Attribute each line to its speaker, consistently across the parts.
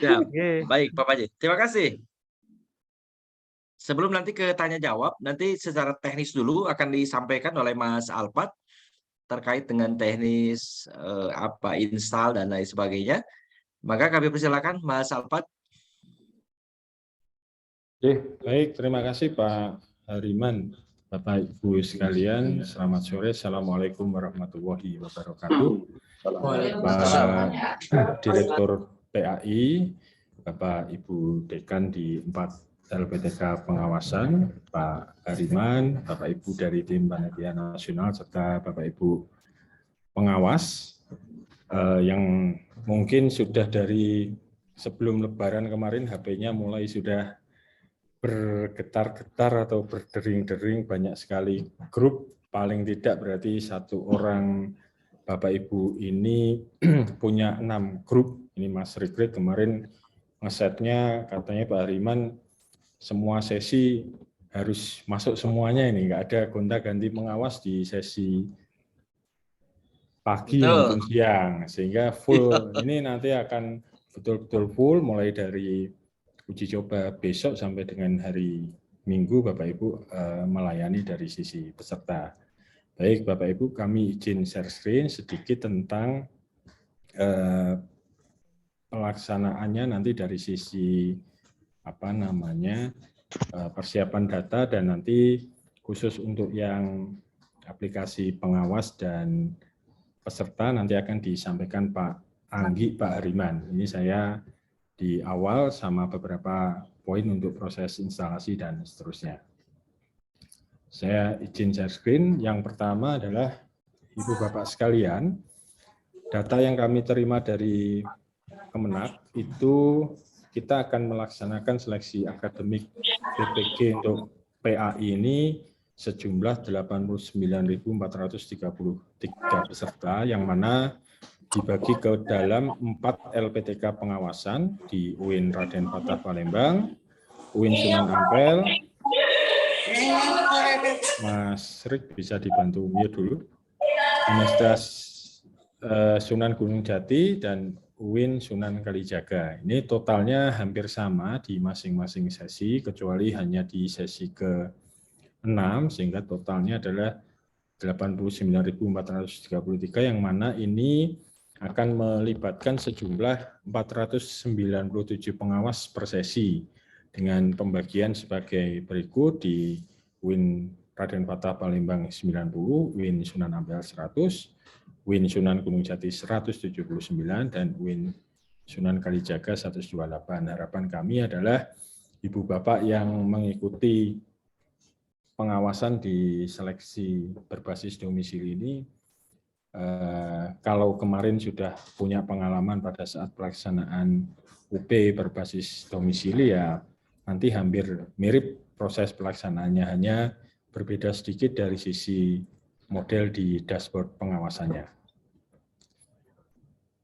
Speaker 1: Siap.
Speaker 2: Oke.
Speaker 1: Baik, Pak Panji. Terima kasih. Sebelum nanti ke tanya jawab, nanti secara teknis dulu akan disampaikan oleh Mas Alpat terkait dengan teknis install dan lain sebagainya. Maka kami persilakan Mas Alpat.
Speaker 3: Oke, baik. Terima kasih Pak Hariman. Bapak Ibu sekalian, selamat sore. Assalamualaikum warahmatullahi wabarakatuh. Pak Direktur PAI, Bapak Ibu Dekan di 4 LPTK pengawasan, Pak Hariman, Bapak Ibu dari tim Panitia Nasional, serta Bapak Ibu pengawas yang mungkin sudah dari sebelum Lebaran kemarin HP-nya mulai sudah bergetar-getar atau berdering-dering, banyak sekali grup, paling tidak berarti 1 orang Bapak Ibu ini punya 6 grup. Ini Mas Rikrit kemarin ngesetnya katanya Pak Hariman semua sesi harus masuk semuanya, ini nggak ada gonta-ganti pengawas di sesi pagi maupun siang, sehingga full. Ini nanti akan betul-betul full mulai dari uji coba besok sampai dengan hari Minggu Bapak Ibu melayani dari sisi peserta. Baik Bapak Ibu, kami izin share screen sedikit tentang pelaksanaannya nanti dari sisi persiapan data, dan nanti khusus untuk yang aplikasi pengawas dan peserta nanti akan disampaikan Pak Anggi, Pak Hariman. Ini saya di awal sama beberapa poin untuk proses instalasi dan seterusnya. Saya izin share screen. Yang pertama adalah Ibu Bapak sekalian, data yang kami terima dari Kemenak itu kita akan melaksanakan seleksi akademik PPG untuk PAI ini sejumlah 89.433 peserta, yang mana dibagi ke dalam 4 LPTK pengawasan di UIN Raden Patah Palembang, UIN Sunan Ampel. Mas Rik bisa dibantu mute dulu. Universitas Sunan Gunung Jati dan UIN Sunan Kalijaga. Ini totalnya hampir sama di masing-masing sesi, kecuali hanya di sesi ke-6, sehingga totalnya adalah 89.433, yang mana ini akan melibatkan sejumlah 497 pengawas per sesi, dengan pembagian sebagai berikut: di UIN Raden Patah Palembang 90, UIN Sunan Ampel 100, UIN Sunan Gunung Jati 179, dan UIN Sunan Kalijaga 128. Harapan kami adalah Ibu Bapak yang mengikuti pengawasan di seleksi berbasis domisili ini, kalau kemarin sudah punya pengalaman pada saat pelaksanaan UP berbasis domisili, ya nanti hampir mirip proses pelaksanaannya, hanya berbeda sedikit dari sisi model di dashboard pengawasannya.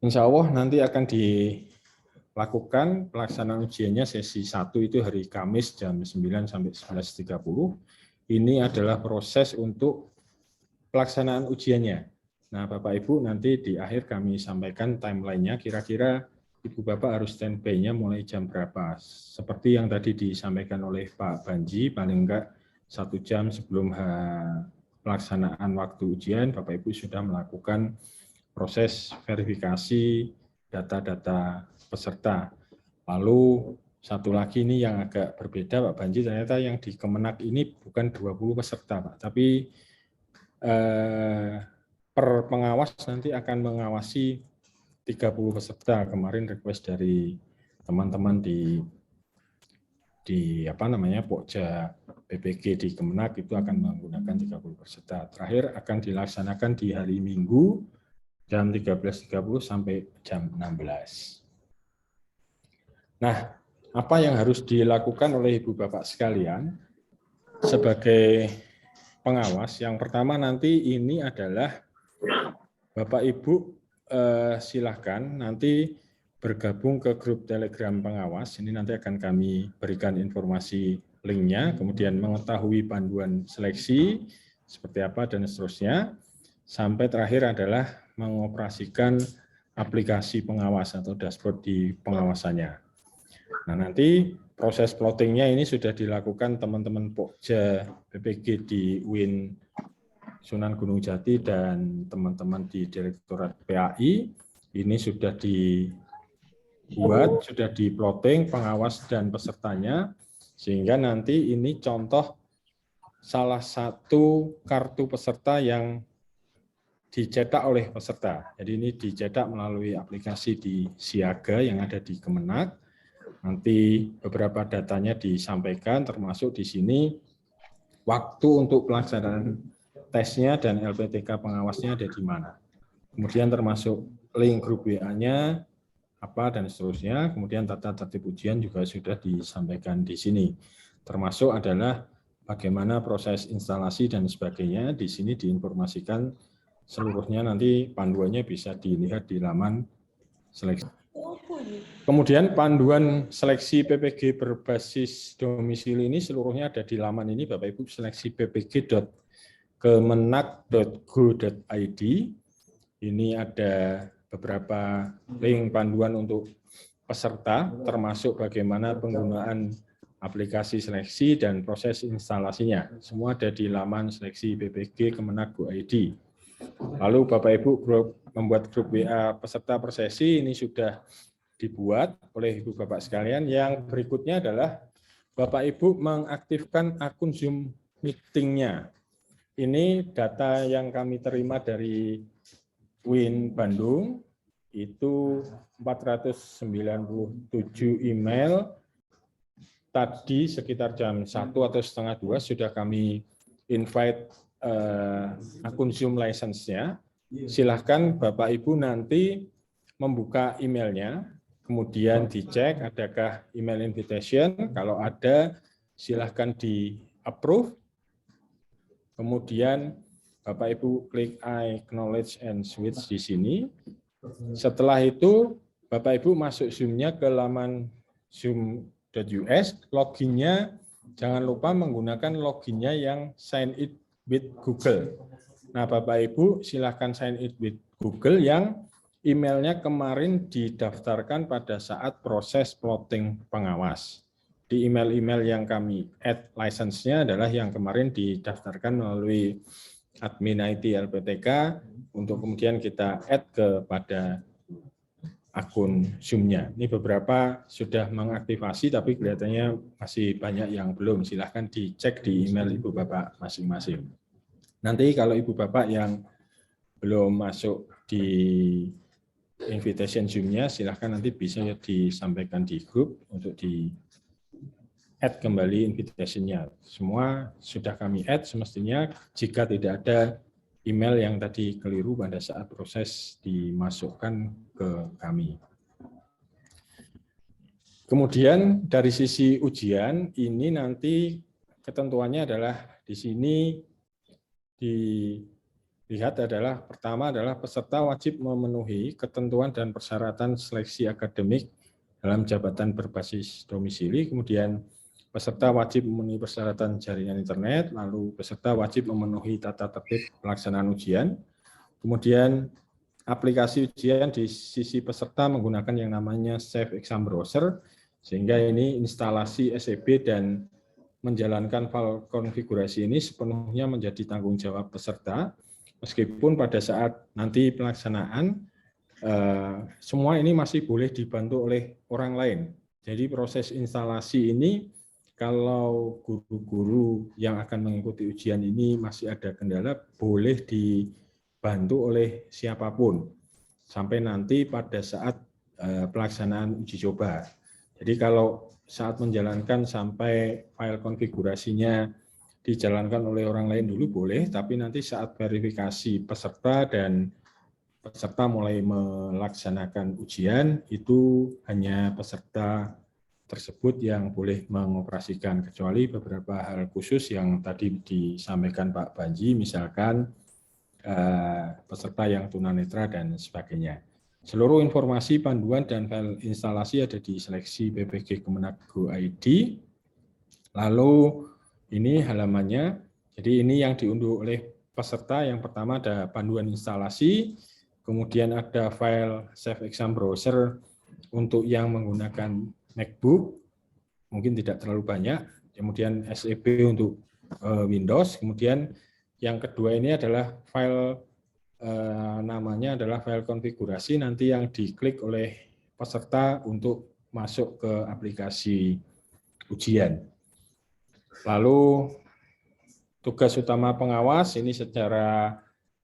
Speaker 3: Insya Allah nanti akan dilakukan pelaksanaan ujiannya sesi 1 itu hari Kamis jam 9 sampai 11.30. Ini adalah proses untuk pelaksanaan ujiannya. Nah, Bapak Ibu, nanti di akhir kami sampaikan timeline-nya, kira-kira Ibu Bapak harus standby-nya mulai jam berapa. Seperti yang tadi disampaikan oleh Pak Banji, paling enggak 1 jam sebelum pelaksanaan waktu ujian, Bapak Ibu sudah melakukan proses verifikasi data-data peserta. Lalu satu lagi ini yang agak berbeda Pak Banji, ternyata yang di Kemenak ini bukan 20 peserta Pak, tapi per pengawas nanti akan mengawasi 30 peserta. Kemarin request dari teman-teman di Pokja PPG di Kemenak itu akan menggunakan 30 peserta. Terakhir akan dilaksanakan di hari Minggu jam 13.30 sampai jam 16. Nah, apa yang harus dilakukan oleh Ibu Bapak sekalian sebagai pengawas? Yang pertama nanti ini adalah Bapak Ibu silahkan nanti bergabung ke grup Telegram pengawas. Ini nanti akan kami berikan informasi linknya, kemudian mengetahui panduan seleksi seperti apa dan seterusnya. Sampai terakhir adalah mengoperasikan aplikasi pengawas atau dashboard di pengawasannya. Nah, nanti proses plottingnya ini sudah dilakukan teman-teman Pokja PPG di UIN Sunan Gunung Jati dan teman-teman di Direktorat PAI. Ini sudah dibuat, sudah di-plotting pengawas dan pesertanya, sehingga nanti ini contoh salah satu kartu peserta yang dicetak oleh peserta. Jadi ini dicetak melalui aplikasi di Siaga yang ada di Kemenak. Nanti beberapa datanya disampaikan, termasuk di sini waktu untuk pelaksanaan tesnya dan LPTK pengawasnya ada di mana. Kemudian termasuk link grup WA-nya, apa dan seterusnya. Kemudian tata tertib ujian juga sudah disampaikan di sini. Termasuk adalah bagaimana proses instalasi dan sebagainya. Di sini diinformasikan seluruhnya, nanti panduannya bisa dilihat di laman seleksi. Kemudian panduan seleksi PPG berbasis domisili ini seluruhnya ada di laman ini, Bapak Ibu, seleksi ppg.kemenak.go.id. Ini ada beberapa link panduan untuk peserta, termasuk bagaimana penggunaan aplikasi seleksi dan proses instalasinya. Semua ada di laman seleksi PPG Kemenak.go.id. Lalu Bapak Ibu membuat grup WA peserta per sesi ini sudah dibuat oleh Ibu Bapak sekalian. Yang berikutnya adalah Bapak Ibu mengaktifkan akun Zoom meeting-nya. Ini data yang kami terima dari UIN Bandung, itu 497 email. Tadi sekitar jam 1 atau setengah 2 sudah kami invite akun Zoom license-nya. Silahkan Bapak Ibu nanti membuka emailnya, kemudian dicek adakah email invitation. Kalau ada, silahkan di-approve. Kemudian Bapak Ibu klik acknowledge and switch di sini. Setelah itu Bapak Ibu masuk Zoom-nya ke laman zoom.us, loginnya jangan lupa menggunakan loginnya yang sign in with Google. Nah, Bapak Ibu silahkan sign in with Google yang emailnya kemarin didaftarkan pada saat proses plotting pengawas. Di email-email yang kami add license-nya adalah yang kemarin didaftarkan melalui admin IT LPTK untuk kemudian kita add kepada akun Zoom-nya. Ini beberapa sudah mengaktifasi, tapi kelihatannya masih banyak yang belum. Silahkan dicek di email Ibu Bapak masing-masing. Nanti kalau Ibu Bapak yang belum masuk di invitation Zoom-nya, silahkan nanti bisa disampaikan di grup untuk di add kembali invitation-nya. Semua sudah kami add semestinya, jika tidak ada email yang tadi keliru pada saat proses dimasukkan ke kami. Kemudian dari sisi ujian, ini nanti ketentuannya adalah di sini dilihat adalah pertama adalah peserta wajib memenuhi ketentuan dan persyaratan seleksi akademik dalam jabatan berbasis domisili, kemudian peserta wajib memenuhi persyaratan jaringan internet, lalu peserta wajib memenuhi tata tertib pelaksanaan ujian. Kemudian aplikasi ujian di sisi peserta menggunakan yang namanya Safe Exam Browser, sehingga ini instalasi SEB dan menjalankan file konfigurasi ini sepenuhnya menjadi tanggung jawab peserta, meskipun pada saat nanti pelaksanaan semua ini masih boleh dibantu oleh orang lain. Jadi proses instalasi ini kalau guru-guru yang akan mengikuti ujian ini masih ada kendala, boleh dibantu oleh siapapun sampai nanti pada saat pelaksanaan uji coba. Jadi kalau saat menjalankan sampai file konfigurasinya dijalankan oleh orang lain dulu boleh, tapi nanti saat verifikasi peserta dan peserta mulai melaksanakan ujian, itu hanya peserta tersebut yang boleh mengoperasikan, kecuali beberapa hal khusus yang tadi disampaikan Pak Banji, misalkan peserta yang tunanetra dan sebagainya. Seluruh informasi, panduan, dan file instalasi ada di seleksi PPG Kemenak.go.id. Lalu ini halamannya, jadi ini yang diunduh oleh peserta. Yang pertama ada panduan instalasi, kemudian ada file Safe Exam Browser untuk yang menggunakan MacBook, mungkin tidak terlalu banyak. Kemudian SEB untuk Windows. Kemudian yang kedua ini adalah file, namanya adalah file konfigurasi, nanti yang diklik oleh peserta untuk masuk ke aplikasi ujian. Lalu tugas utama pengawas ini secara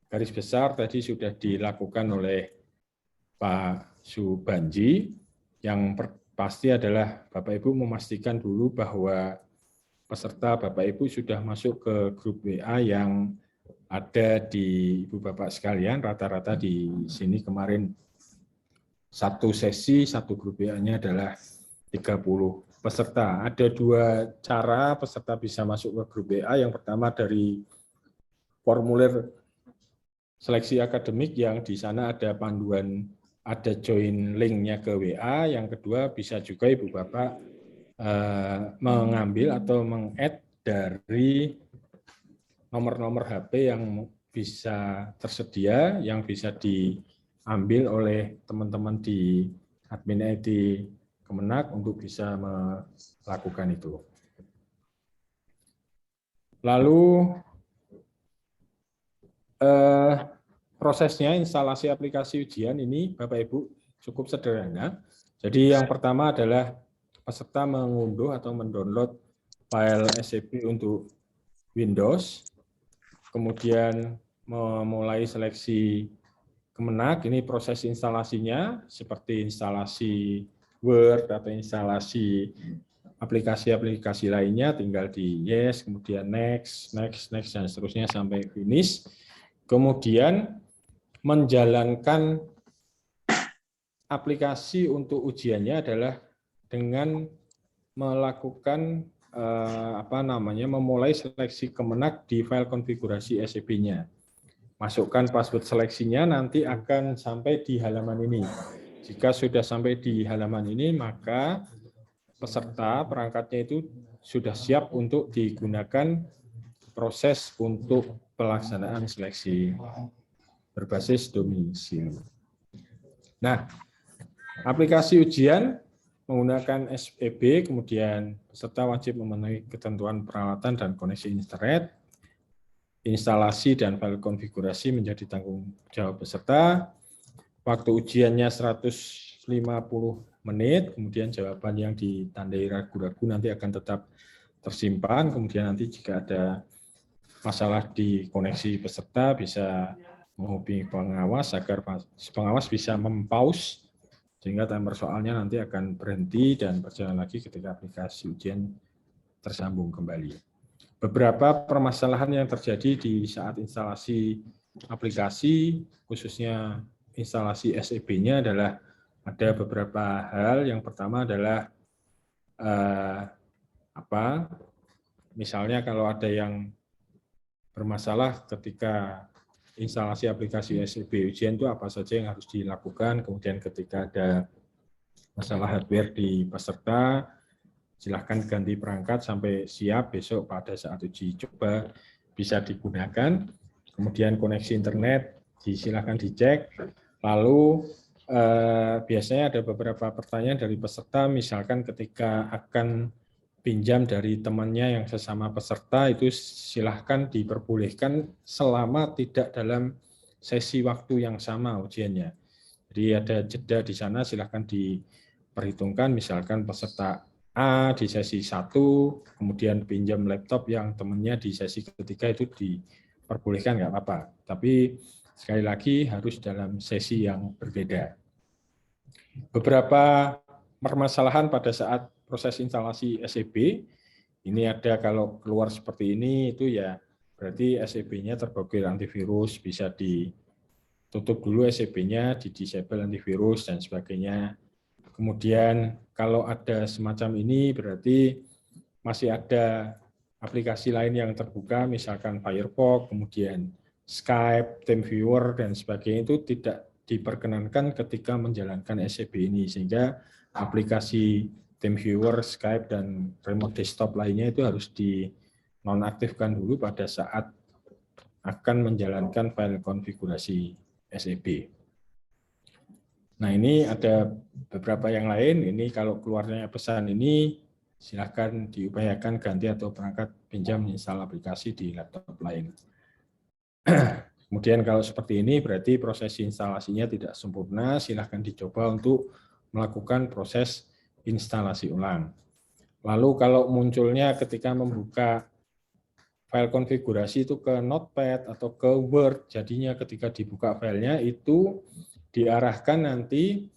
Speaker 3: garis besar tadi sudah dilakukan oleh Pak Subanji. Yang pasti adalah Bapak Ibu memastikan dulu bahwa peserta Bapak Ibu sudah masuk ke grup WA yang ada di Ibu Bapak sekalian. Rata-rata di sini kemarin satu sesi, satu grup WA-nya adalah 30 peserta. Ada dua cara peserta bisa masuk ke grup WA. Yang pertama dari formulir seleksi akademik yang di sana ada panduan, ada join link-nya ke WA. Yang kedua bisa juga Ibu Bapak mengambil atau meng-add dari nomor-nomor HP yang bisa tersedia, yang bisa diambil oleh teman-teman di admin IT Kemenak untuk bisa melakukan itu. Lalu prosesnya instalasi aplikasi ujian ini Bapak Ibu cukup sederhana. Jadi yang pertama adalah peserta mengunduh atau mendownload file SCP untuk Windows, kemudian memulai seleksi Kemenak. Ini proses instalasinya seperti instalasi Word atau instalasi aplikasi-aplikasi lainnya, tinggal di yes, kemudian next, next, next, dan seterusnya sampai finish. Kemudian menjalankan aplikasi untuk ujiannya adalah dengan melakukan memulai seleksi Kemenak di file konfigurasi SCP-nya. Masukkan password seleksinya, nanti akan sampai di halaman ini. Jika sudah sampai di halaman ini, maka peserta perangkatnya itu sudah siap untuk digunakan proses untuk pelaksanaan seleksi berbasis domisili. Nah, aplikasi ujian menggunakan SEB, kemudian peserta wajib memenuhi ketentuan peralatan dan koneksi internet. Instalasi dan file konfigurasi menjadi tanggung jawab peserta. Waktu ujiannya 150 menit, kemudian jawaban yang ditandai ragu-ragu nanti akan tetap tersimpan. Kemudian nanti jika ada masalah di koneksi peserta bisa menghubungi pengawas agar pengawas bisa mempause sehingga timer soalnya nanti akan berhenti dan berjalan lagi ketika aplikasi ujian tersambung kembali. Beberapa permasalahan yang terjadi di saat instalasi aplikasi, khususnya instalasi SEB-nya adalah ada beberapa hal. Yang pertama adalah misalnya kalau ada yang bermasalah ketika instalasi aplikasi SEB ujian itu apa saja yang harus dilakukan, kemudian ketika ada masalah hardware di peserta, silahkan ganti perangkat sampai siap besok pada saat uji coba bisa digunakan. Kemudian koneksi internet silahkan dicek. Lalu biasanya ada beberapa pertanyaan dari peserta, misalkan ketika akan pinjam dari temannya yang sesama peserta itu silahkan diperbolehkan selama tidak dalam sesi waktu yang sama ujiannya. Jadi ada jeda di sana, silahkan diperhitungkan, misalkan peserta A di sesi 1, kemudian pinjam laptop yang temannya di sesi ketiga itu diperbolehkan, nggak apa-apa. Tapi sekali lagi harus dalam sesi yang berbeda. Beberapa permasalahan pada saat proses instalasi SEB, ini ada kalau keluar seperti ini, itu ya berarti SEB-nya terblokir antivirus, bisa ditutup dulu SEB-nya, di-disable antivirus, dan sebagainya. Kemudian kalau ada semacam ini berarti masih ada aplikasi lain yang terbuka, misalkan Firefox, kemudian Skype, TeamViewer, dan sebagainya itu tidak diperkenankan ketika menjalankan SEB ini, sehingga aplikasi TeamViewer, Skype, dan remote desktop lainnya itu harus dinonaktifkan dulu pada saat akan menjalankan file konfigurasi SEB. Nah, ini ada beberapa yang lain. Ini kalau keluarnya pesan ini, silakan diupayakan ganti atau perangkat pinjam install aplikasi di laptop lain. Kemudian kalau seperti ini berarti proses instalasinya tidak sempurna, silahkan dicoba untuk melakukan proses instalasi ulang. Lalu kalau munculnya ketika membuka file konfigurasi itu ke Notepad atau ke Word, jadinya ketika dibuka filenya itu diarahkan nanti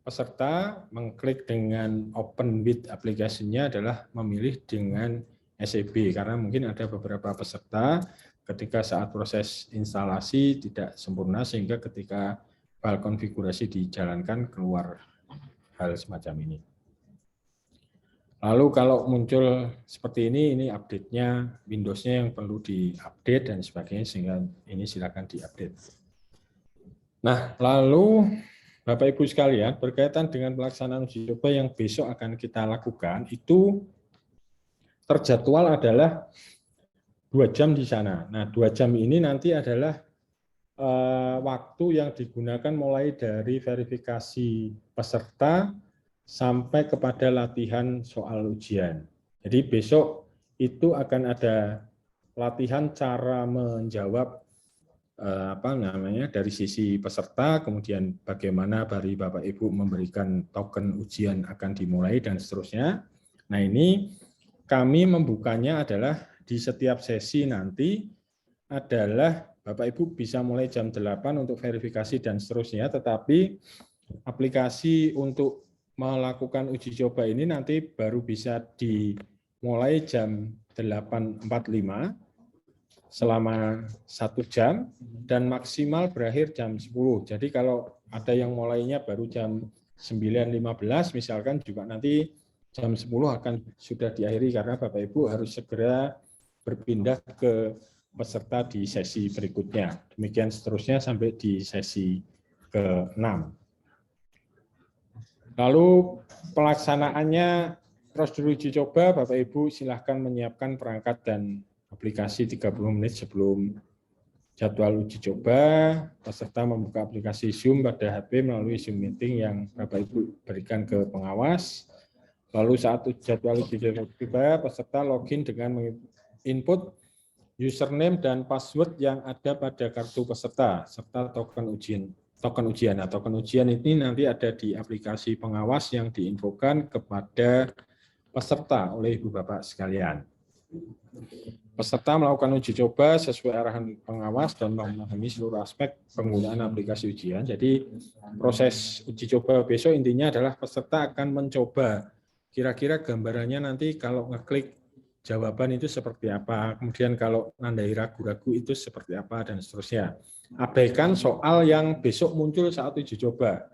Speaker 3: peserta mengklik dengan Open with aplikasinya adalah memilih dengan SEB, karena mungkin ada beberapa peserta ketika saat proses instalasi tidak sempurna sehingga ketika file konfigurasi dijalankan keluar hal semacam ini. Lalu kalau muncul seperti ini update-nya, Windows-nya yang perlu diupdate dan sebagainya, sehingga ini silakan diupdate. Nah, lalu Bapak Ibu sekalian, berkaitan dengan pelaksanaan uji coba yang besok akan kita lakukan, itu terjadwal adalah 2 jam di sana. Nah, 2 jam ini nanti adalah waktu yang digunakan mulai dari verifikasi peserta sampai kepada latihan soal ujian. Jadi besok itu akan ada latihan cara menjawab dari sisi peserta, kemudian bagaimana dari Bapak Ibu memberikan token ujian akan dimulai dan seterusnya. Nah, ini kami membukanya adalah di setiap sesi nanti adalah Bapak Ibu bisa mulai jam 8 untuk verifikasi dan seterusnya, tetapi aplikasi untuk melakukan uji coba ini nanti baru bisa dimulai jam 8.45 selama 1 jam dan maksimal berakhir jam 10. Jadi kalau ada yang mulainya baru jam 9.15 misalkan juga nanti jam 10 akan sudah diakhiri karena Bapak Ibu harus segera berpindah ke peserta di sesi berikutnya. Demikian seterusnya sampai di sesi ke-6. Lalu pelaksanaannya prosedur uji coba, Bapak Ibu silahkan menyiapkan perangkat dan aplikasi 30 menit sebelum jadwal uji coba. Peserta membuka aplikasi Zoom pada HP melalui Zoom Meeting yang Bapak Ibu berikan ke pengawas. Lalu saat jadwal uji coba, peserta login dengan input username dan password yang ada pada kartu peserta serta token ujian. Nah, token ujian ini nanti ada di aplikasi pengawas yang diinfokan kepada peserta oleh Ibu Bapak sekalian. Peserta melakukan uji coba sesuai arahan pengawas dan memahami seluruh aspek penggunaan aplikasi ujian. Jadi proses uji coba besok intinya adalah peserta akan mencoba kira-kira gambarannya nanti kalau ngeklik jawaban itu seperti apa, kemudian kalau nandai ragu-ragu itu seperti apa, dan seterusnya. Abaikan soal yang besok muncul saat uji coba.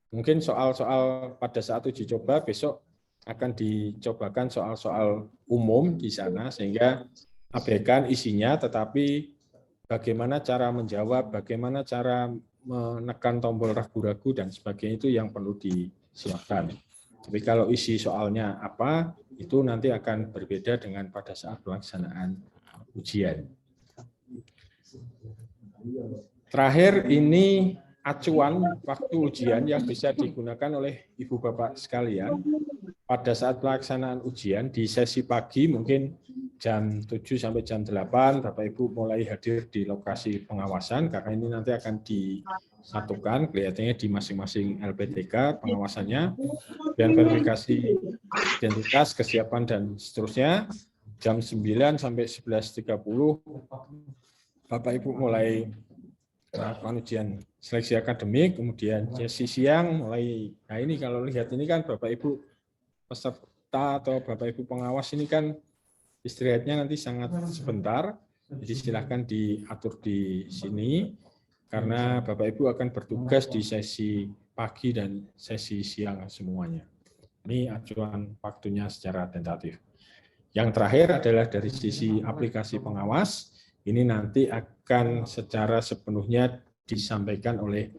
Speaker 3: Mungkin soal-soal pada saat uji coba besok akan dicobakan soal-soal umum di sana, sehingga abaikan isinya, tetapi bagaimana cara menjawab, bagaimana cara menekan tombol ragu-ragu, dan sebagainya itu yang perlu disiapkan. Tapi kalau isi soalnya apa, itu nanti akan berbeda dengan pada saat pelaksanaan ujian. Terakhir ini acuan waktu ujian yang bisa digunakan oleh Ibu Bapak sekalian pada saat pelaksanaan ujian di sesi pagi mungkin jam 7 sampai jam 8 Bapak Ibu mulai hadir di lokasi pengawasan karena ini nanti akan disatukan kelihatannya di masing-masing LPTK pengawasannya dan verifikasi identitas, kesiapan dan seterusnya. Jam 9 sampai 11.30 Bapak Ibu mulai melakukan ujian seleksi akademik, kemudian sesi siang mulai, nah ini kalau lihat ini kan Bapak Ibu peserta atau Bapak Ibu pengawas ini kan istirahatnya nanti sangat sebentar, jadi silahkan diatur di sini, karena Bapak Ibu akan bertugas di sesi pagi dan sesi siang semuanya. Ini acuan waktunya secara tentatif. Yang terakhir adalah dari sisi aplikasi pengawas, ini nanti akan secara sepenuhnya disampaikan oleh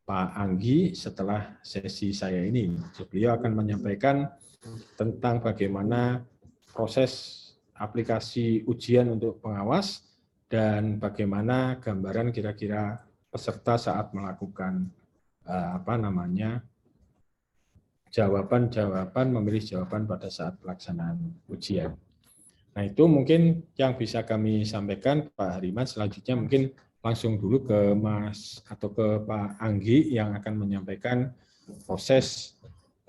Speaker 3: Pak Anggi setelah sesi saya ini. Beliau akan menyampaikan tentang bagaimana proses aplikasi ujian untuk pengawas dan bagaimana gambaran kira-kira peserta saat melakukan jawaban-jawaban, memilih jawaban pada saat pelaksanaan ujian. Nah, itu mungkin yang bisa kami sampaikan, Pak Hariman. Selanjutnya mungkin langsung dulu ke Mas atau ke Pak Anggi yang akan menyampaikan proses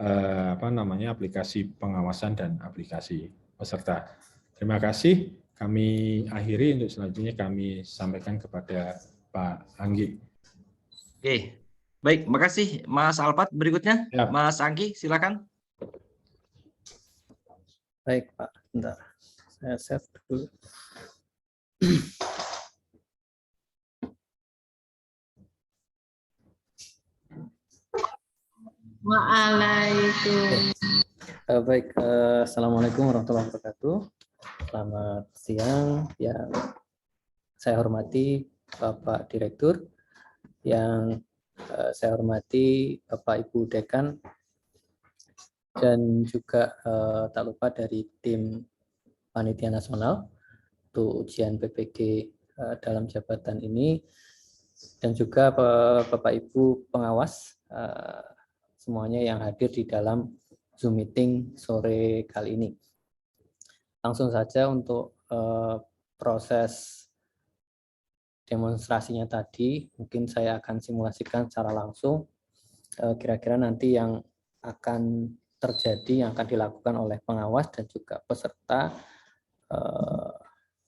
Speaker 3: aplikasi pengawasan dan aplikasi peserta. Terima kasih. Kami akhiri, untuk selanjutnya kami sampaikan kepada Pak Anggi.
Speaker 1: Oke, baik, makasih Mas Alpat. Berikutnya,
Speaker 3: Ya.
Speaker 1: Mas Anggi, silakan.
Speaker 2: Baik, Pak. Bentar. Saya save dulu.
Speaker 4: Waalaikumsalam.
Speaker 2: Baik, Assalamualaikum warahmatullahi wabarakatuh. Selamat siang. Yang saya hormati Bapak Direktur, yang saya hormati Bapak Ibu Dekan, dan juga tak lupa dari tim Panitia Nasional untuk ujian PPG dalam jabatan ini, dan juga Bapak Ibu pengawas semuanya yang hadir di dalam Zoom meeting sore kali ini. Langsung saja untuk proses demonstrasinya tadi, mungkin saya akan simulasikan secara langsung kira-kira nanti yang akan terjadi, yang akan dilakukan oleh pengawas dan juga peserta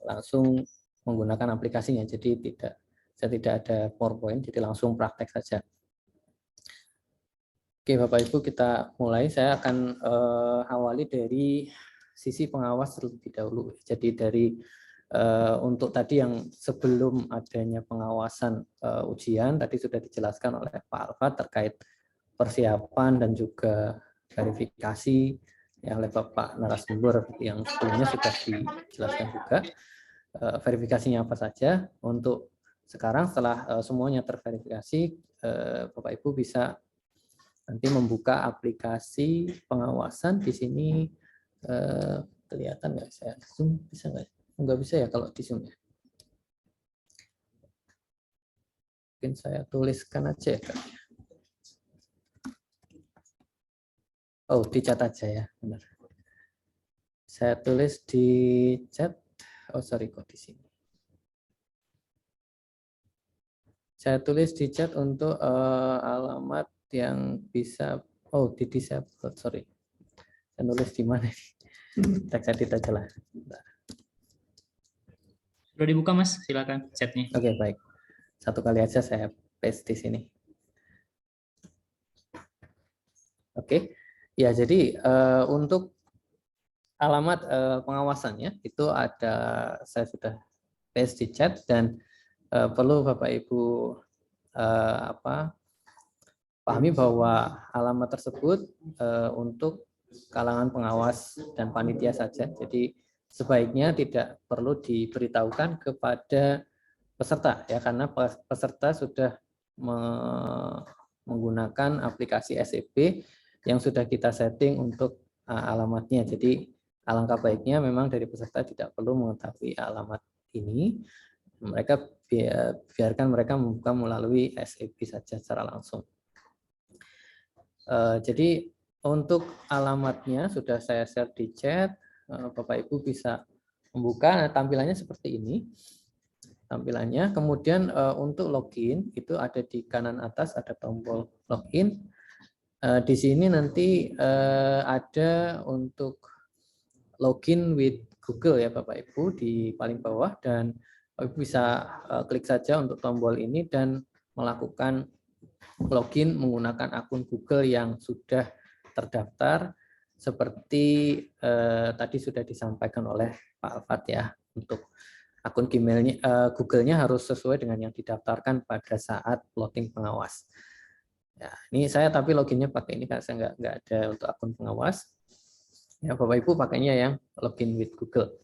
Speaker 2: langsung menggunakan aplikasinya. Jadi saya tidak ada PowerPoint, jadi langsung praktek saja. Oke, Bapak Ibu, kita mulai. Saya akan awali dari sisi pengawas terlebih dahulu. Jadi dari untuk tadi yang sebelum adanya pengawasan ujian, tadi sudah dijelaskan oleh Pak Alfa terkait persiapan dan juga verifikasi yang oleh Bapak narasumber yang sebelumnya sudah dijelaskan juga. Verifikasinya apa saja. Untuk sekarang setelah semuanya terverifikasi, Bapak Ibu bisa nanti membuka aplikasi pengawasan. Di sini kelihatan nggak saya zoom, bisa nggak? Nggak bisa ya kalau di zoom ya. Mungkin saya tuliskan aja ya. Oh, di chat aja ya, benar. Saya tulis di chat. Oh, sorry, kok di sini. Saya tulis di chat untuk alamat yang bisa. Oh, di disable, sorry. Saya nulis di mana nih? Teks edit aja lah.
Speaker 4: Sudah dibuka, Mas, silakan chatnya.
Speaker 2: Oke, baik. Satu kali aja saya paste di sini. Oke, ya jadi untuk alamat pengawasannya itu ada, saya sudah paste di chat, dan perlu Bapak Ibu pahami bahwa alamat tersebut untuk kalangan pengawas dan panitia saja. Jadi sebaiknya tidak perlu diberitahukan kepada peserta ya, karena peserta sudah menggunakan aplikasi SEP yang sudah kita setting untuk alamatnya. Jadi alangkah baiknya memang dari peserta tidak perlu mengetahui alamat ini. Mereka biarkan mereka membuka melalui SEP saja secara langsung. Jadi untuk alamatnya sudah saya share di chat, Bapak Ibu bisa membuka. Nah, tampilannya seperti ini. Tampilannya, kemudian untuk login itu ada di kanan atas, ada tombol login. Di sini nanti ada untuk login with Google ya Bapak Ibu di paling bawah, dan Bapak Ibu bisa klik saja untuk tombol ini dan melakukan login menggunakan akun Google yang sudah terdaftar seperti tadi sudah disampaikan oleh Pak Alfat ya. Untuk akun Gmail-nya, Google-nya harus sesuai dengan yang didaftarkan pada saat plotting pengawas. Ya, ini saya tapi loginnya pakai ini karena saya nggak ada untuk akun pengawas. Ya, Bapak Ibu pakainya yang login with Google.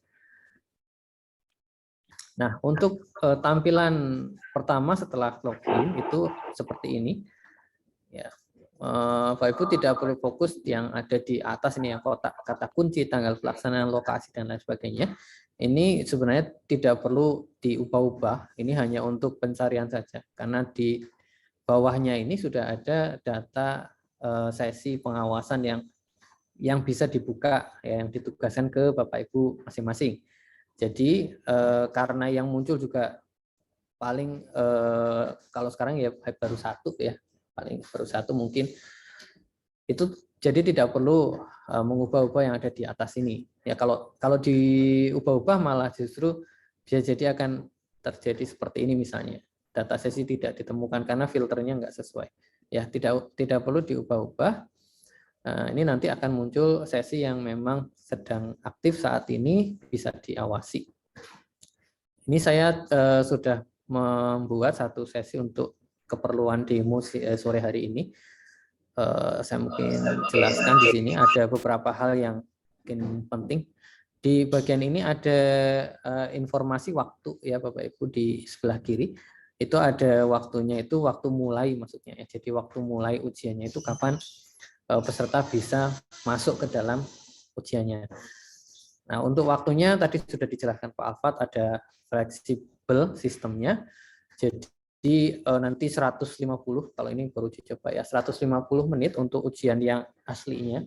Speaker 2: Nah, untuk tampilan pertama setelah login itu seperti ini. Ya, Bapak Ibu tidak perlu fokus yang ada di atas ini ya, kotak kata kunci, tanggal pelaksanaan, lokasi dan lain sebagainya. Ini sebenarnya tidak perlu diubah-ubah. Ini hanya untuk pencarian saja, karena di bawahnya ini sudah ada data sesi pengawasan yang bisa dibuka, ya, yang ditugaskan ke Bapak Ibu masing-masing. Jadi karena yang muncul juga paling kalau sekarang ya baru satu ya, paling baru satu mungkin itu, jadi tidak perlu mengubah-ubah yang ada di atas ini ya. Kalau diubah-ubah malah justru bisa jadi akan terjadi seperti ini, misalnya data sesi tidak ditemukan karena filternya nggak sesuai ya. Tidak perlu diubah-ubah. Ini nanti akan muncul sesi yang memang sedang aktif saat ini, bisa diawasi. Ini saya sudah membuat satu sesi untuk keperluan demo sore hari ini. Saya mungkin jelaskan di sini ada beberapa hal yang mungkin penting. Di bagian ini ada informasi waktu ya Bapak Ibu, di sebelah kiri itu ada waktunya, itu waktu mulai maksudnya ya. Jadi waktu mulai ujiannya itu kapan peserta bisa masuk ke dalam ujiannya. Nah, untuk waktunya tadi sudah dijelaskan Pak Alfat, ada fleksibel sistemnya. Jadi nanti 150, kalau ini baru dicoba ya, 150 menit untuk ujian yang aslinya.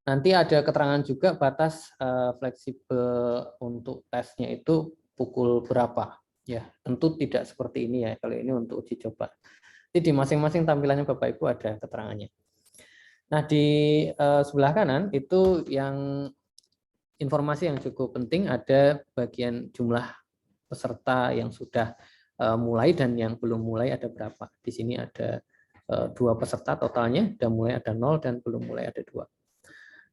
Speaker 2: Nanti ada keterangan juga batas fleksibel untuk tesnya itu pukul berapa. Ya, tentu tidak seperti ini ya, kalau ini untuk uji coba. Jadi di masing-masing tampilannya Bapak Ibu ada keterangannya. Nah, di sebelah kanan itu yang informasi yang cukup penting, ada bagian jumlah peserta yang sudah mulai dan yang belum mulai ada berapa. Di sini ada 2 peserta totalnya, sudah mulai ada 0 dan belum mulai ada 2.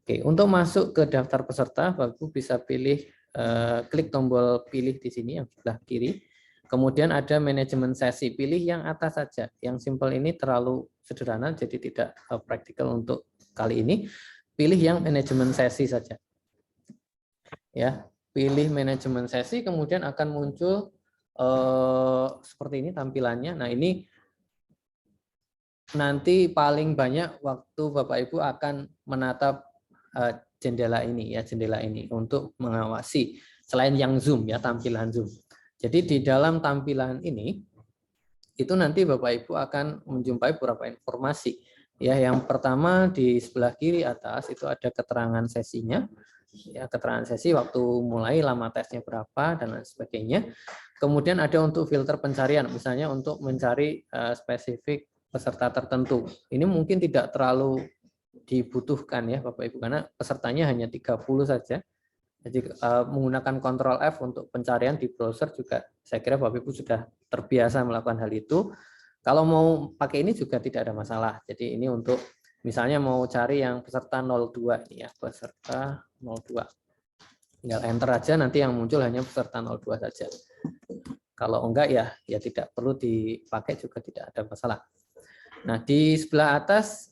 Speaker 2: Oke, untuk masuk ke daftar peserta, Bapak Ibu bisa pilih, klik tombol pilih di sini yang sebelah kiri. Kemudian ada manajemen sesi, pilih yang atas saja. Yang simpel ini terlalu sederhana, jadi tidak praktikal untuk kali ini. Pilih yang manajemen sesi saja. Ya, pilih manajemen sesi, kemudian akan muncul seperti ini tampilannya. Nah, ini nanti paling banyak waktu Bapak Ibu akan menatap jendela ini ya, jendela ini untuk mengawasi selain yang Zoom ya, tampilan Zoom. Jadi di dalam tampilan ini itu nanti Bapak Ibu akan menjumpai beberapa informasi. Ya, yang pertama di sebelah kiri atas itu ada keterangan sesinya. Ya, keterangan sesi, waktu mulai, lama tesnya berapa dan lain sebagainya. Kemudian ada untuk filter pencarian, misalnya untuk mencari spesifik peserta tertentu. Ini mungkin tidak terlalu dibutuhkan ya Bapak Ibu, karena pesertanya hanya 30 saja. Jadi menggunakan Ctrl F untuk pencarian di browser juga saya kira Bapak Ibu sudah terbiasa melakukan hal itu. Kalau mau pakai ini juga tidak ada masalah. Jadi ini untuk misalnya mau cari yang peserta 02 ini ya, peserta 02. Tinggal enter aja, nanti yang muncul hanya peserta 02 saja. Kalau enggak ya tidak perlu dipakai juga tidak ada masalah. Nah, di sebelah atas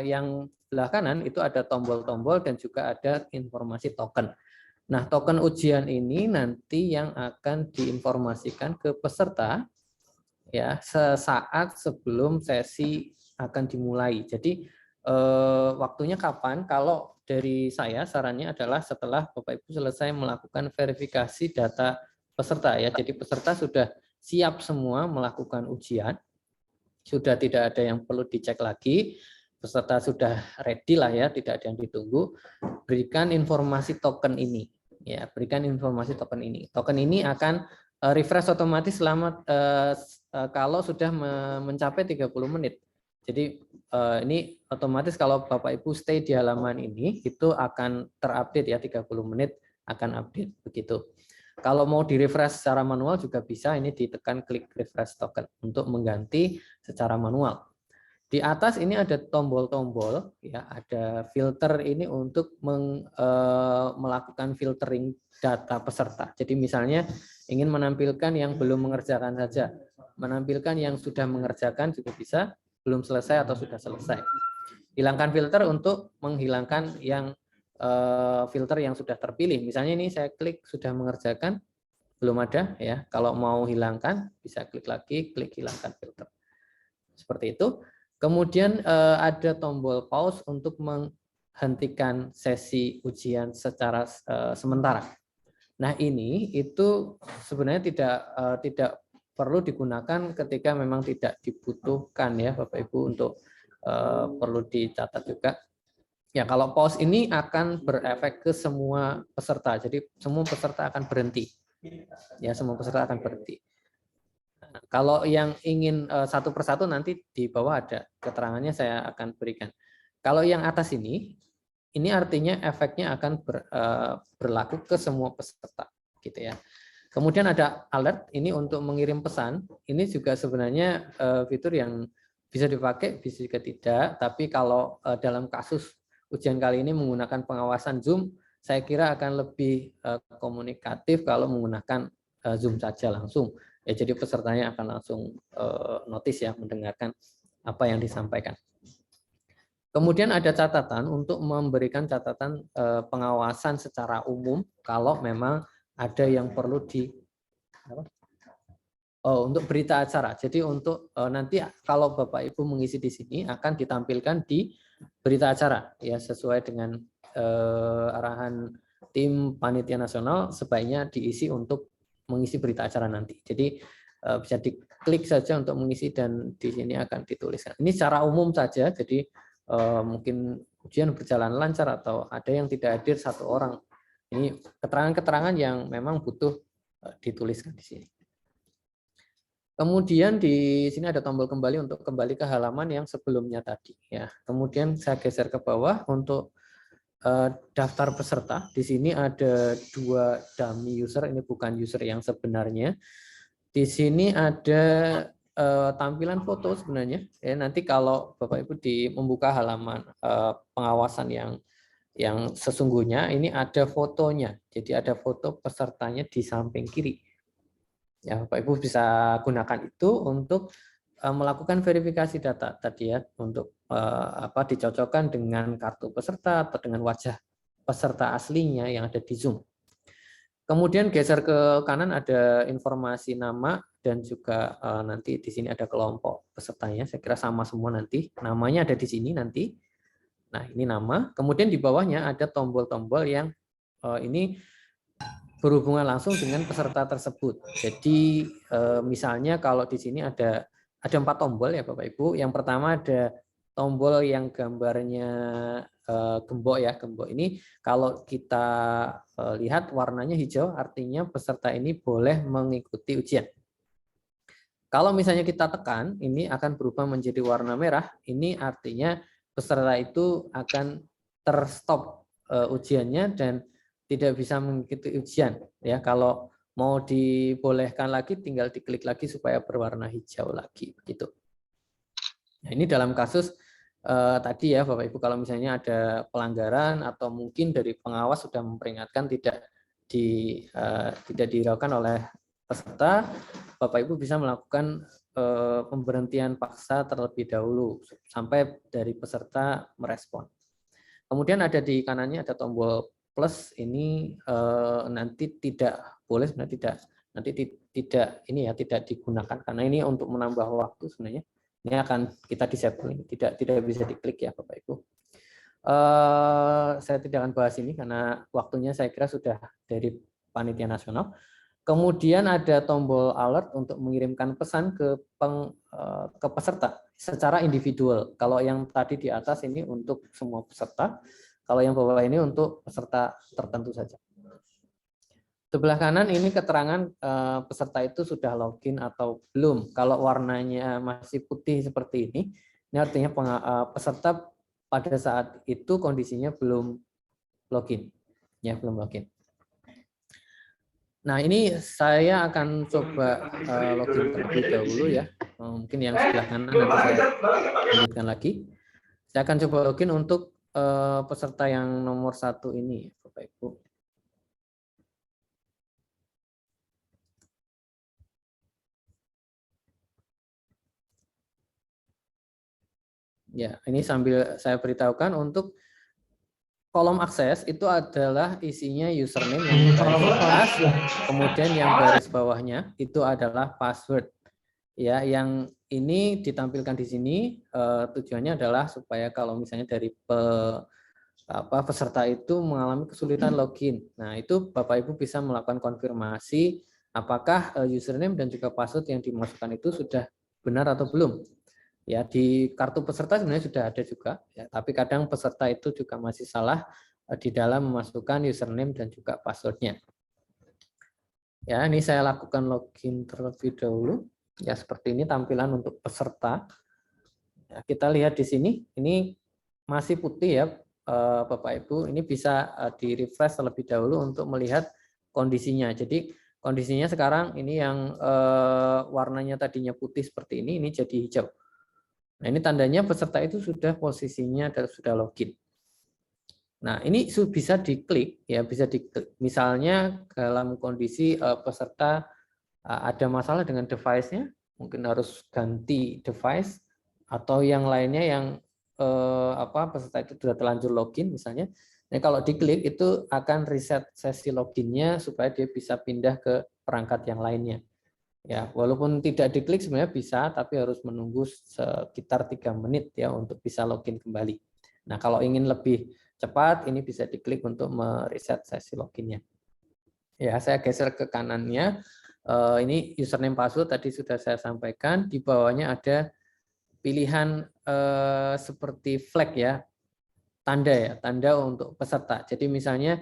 Speaker 2: yang sebelah kanan itu ada tombol-tombol dan juga ada informasi token. Nah, token ujian ini nanti yang akan diinformasikan ke peserta ya sesaat sebelum sesi akan dimulai. Jadi waktunya kapan? Kalau dari saya sarannya adalah setelah Bapak Ibu selesai melakukan verifikasi data peserta ya. Jadi peserta sudah siap semua melakukan ujian, sudah tidak ada yang perlu dicek lagi, peserta sudah ready lah ya, tidak ada yang ditunggu. Berikan informasi token ini. Ya, berikan informasi token ini. Token ini akan refresh otomatis selama kalau sudah mencapai 30 menit. Jadi ini otomatis kalau Bapak Ibu stay di halaman ini itu akan terupdate ya, 30 menit akan update begitu. Kalau mau di-refresh secara manual juga bisa, ini ditekan klik refresh token untuk mengganti secara manual. Di atas ini ada tombol-tombol ya, ada filter ini untuk melakukan filtering data peserta. Jadi misalnya ingin menampilkan yang belum mengerjakan saja, menampilkan yang sudah mengerjakan juga bisa, belum selesai atau sudah selesai. Hilangkan filter untuk menghilangkan yang filter yang sudah terpilih. Misalnya ini saya klik sudah mengerjakan, belum ada ya. Kalau mau hilangkan bisa klik lagi, klik hilangkan filter. Seperti itu. Kemudian ada tombol pause untuk menghentikan sesi ujian secara sementara. Nah, ini itu sebenarnya tidak perlu digunakan ketika memang tidak dibutuhkan ya Bapak Ibu, untuk perlu dicatat juga. Ya, kalau pause ini akan berefek ke semua peserta. Jadi semua peserta akan berhenti. Ya, semua peserta akan berhenti. Nah, kalau yang ingin satu persatu nanti di bawah ada keterangannya, saya akan berikan. Kalau yang atas ini artinya efeknya akan berlaku ke semua peserta, gitu ya. Kemudian ada alert, ini untuk mengirim pesan. Ini juga sebenarnya fitur yang bisa dipakai, bisa juga tidak. Tapi kalau dalam kasus ujian kali ini menggunakan pengawasan Zoom, saya kira akan lebih komunikatif kalau menggunakan Zoom saja langsung. Ya, jadi pesertanya akan langsung notice ya, mendengarkan apa yang disampaikan. Kemudian ada catatan untuk memberikan catatan pengawasan secara umum kalau memang ada yang perlu untuk berita acara. Jadi untuk nanti kalau Bapak Ibu mengisi di sini akan ditampilkan di berita acara ya, sesuai dengan arahan tim panitia nasional, sebaiknya diisi untuk mengisi berita acara nanti. Jadi bisa diklik saja untuk mengisi dan di sini akan dituliskan. Ini secara umum saja, jadi mungkin ujian berjalan lancar atau ada yang tidak hadir satu orang. Ini keterangan-keterangan yang memang butuh dituliskan di sini. Kemudian di sini ada tombol kembali untuk kembali ke halaman yang sebelumnya tadi. Ya, kemudian saya geser ke bawah untuk daftar peserta. Di sini ada 2 dummy user, ini bukan user yang sebenarnya. Di sini ada tampilan foto sebenarnya. Ya, nanti kalau Bapak Ibu membuka halaman pengawasan yang sesungguhnya, ini ada fotonya. Jadi ada foto pesertanya di samping kiri. Ya, Bapak Ibu bisa gunakan itu untuk melakukan verifikasi data tadi ya, untuk dicocokkan dengan kartu peserta atau dengan wajah peserta aslinya yang ada di Zoom. Kemudian geser ke kanan ada informasi nama dan juga nanti di sini ada kelompok pesertanya. Saya kira sama semua nanti. Namanya ada di sini nanti. Nah, ini nama. Kemudian di bawahnya ada tombol-tombol yang ini berhubungan langsung dengan peserta tersebut. Jadi misalnya kalau di sini ada 4 tombol ya Bapak Ibu. Yang pertama ada tombol yang gambarnya gembok ya, gembok ini kalau kita lihat warnanya hijau, artinya peserta ini boleh mengikuti ujian. Kalau misalnya kita tekan, ini akan berubah menjadi warna merah. Ini artinya peserta itu akan terstop ujiannya dan tidak bisa mengikuti ujian. Ya, kalau mau dibolehkan lagi, tinggal diklik lagi supaya berwarna hijau lagi, begitu. Nah, ini dalam kasus tadi ya Bapak Ibu, kalau misalnya ada pelanggaran atau mungkin dari pengawas sudah memperingatkan tidak dihiraukan oleh peserta, Bapak Ibu bisa melakukan pemberhentian paksa terlebih dahulu sampai dari peserta merespon. Kemudian ada di kanannya ada tombol plus, ini nanti tidak boleh, sebenarnya tidak digunakan karena ini untuk menambah waktu sebenarnya. Ini akan kita disable, tidak bisa diklik ya Bapak Ibu. Saya tidak akan bahas ini karena waktunya saya kira sudah dari panitia nasional. Kemudian ada tombol alert untuk mengirimkan pesan ke peserta secara individual. Kalau yang tadi di atas ini untuk semua peserta, kalau yang bawah ini untuk peserta tertentu saja. Sebelah kanan ini keterangan peserta itu sudah login atau belum. Kalau warnanya masih putih seperti ini artinya peserta pada saat itu kondisinya belum login. Ya, belum login. Nah, ini saya akan coba login terlebih dahulu ya. Mungkin yang sebelah kanan nanti saya lanjutkan lagi. Saya akan coba login untuk peserta yang nomor 1 ini, Bapak Ibu. Ya, ini sambil saya beritahukan untuk kolom akses itu adalah isinya username yang baris atas, kemudian yang baris bawahnya itu adalah password. Ya, yang ini ditampilkan di sini tujuannya adalah supaya kalau misalnya dari peserta itu mengalami kesulitan login. Nah, itu Bapak Ibu bisa melakukan konfirmasi apakah username dan juga password yang dimasukkan itu sudah benar atau belum. Ya, di kartu peserta sebenarnya sudah ada juga, ya, tapi kadang peserta itu juga masih salah di dalam memasukkan username dan juga passwordnya. Ya, ini saya lakukan login terlebih dahulu. Ya, seperti ini tampilan untuk peserta. Ya, kita lihat di sini, ini masih putih ya, Bapak Ibu. Ini bisa di-refresh terlebih dahulu untuk melihat kondisinya. Jadi kondisinya sekarang ini yang warnanya tadinya putih seperti ini jadi hijau. Nah, ini tandanya peserta itu sudah posisinya dan sudah login. Nah, ini bisa diklik ya, bisa diklik. Misalnya dalam kondisi peserta ada masalah dengan device-nya, mungkin harus ganti device atau yang lainnya yang peserta itu sudah terlanjur login misalnya. Nah, kalau diklik itu akan reset sesi loginnya supaya dia bisa pindah ke perangkat yang lainnya. Ya, walaupun tidak diklik sebenarnya bisa, tapi harus menunggu sekitar 3 menit ya untuk bisa login kembali. Nah, kalau ingin lebih cepat, ini bisa diklik untuk mereset sesi loginnya. Ya, saya geser ke kanannya. Ini username password tadi sudah saya sampaikan. Di bawahnya ada pilihan seperti flag ya, tanda untuk peserta. Jadi misalnya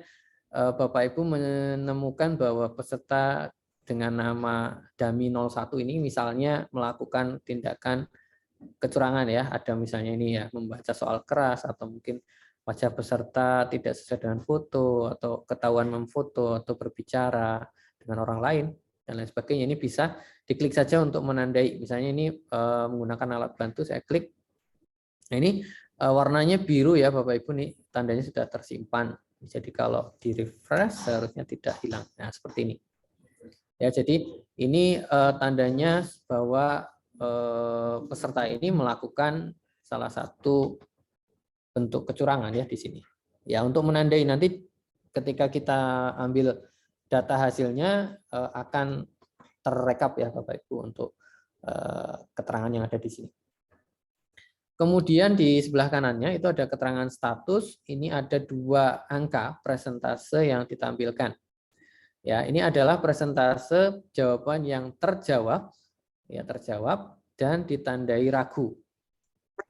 Speaker 2: Bapak Ibu menemukan bahwa peserta dengan nama Dami 01 ini misalnya melakukan tindakan kecurangan ya, ada misalnya ini ya membaca soal keras atau mungkin wajah peserta tidak sesuai dengan foto atau ketahuan memfoto atau berbicara dengan orang lain dan lain sebagainya. Ini bisa diklik saja untuk menandai. Misalnya ini menggunakan alat bantu, saya klik. Nah, ini warnanya biru ya Bapak Ibu, nih tandanya sudah tersimpan. Jadi kalau di refresh seharusnya tidak hilang. Nah, seperti ini. Ya, jadi ini tandanya bahwa peserta ini melakukan salah satu bentuk kecurangan ya di sini. Ya, untuk menandai nanti ketika kita ambil data hasilnya akan terrekap ya Bapak Ibu untuk keterangan yang ada di sini. Kemudian di sebelah kanannya itu ada keterangan status. Ini ada 2 angka persentase yang ditampilkan. Ya, ini adalah persentase jawaban yang terjawab, ya terjawab dan ditandai ragu.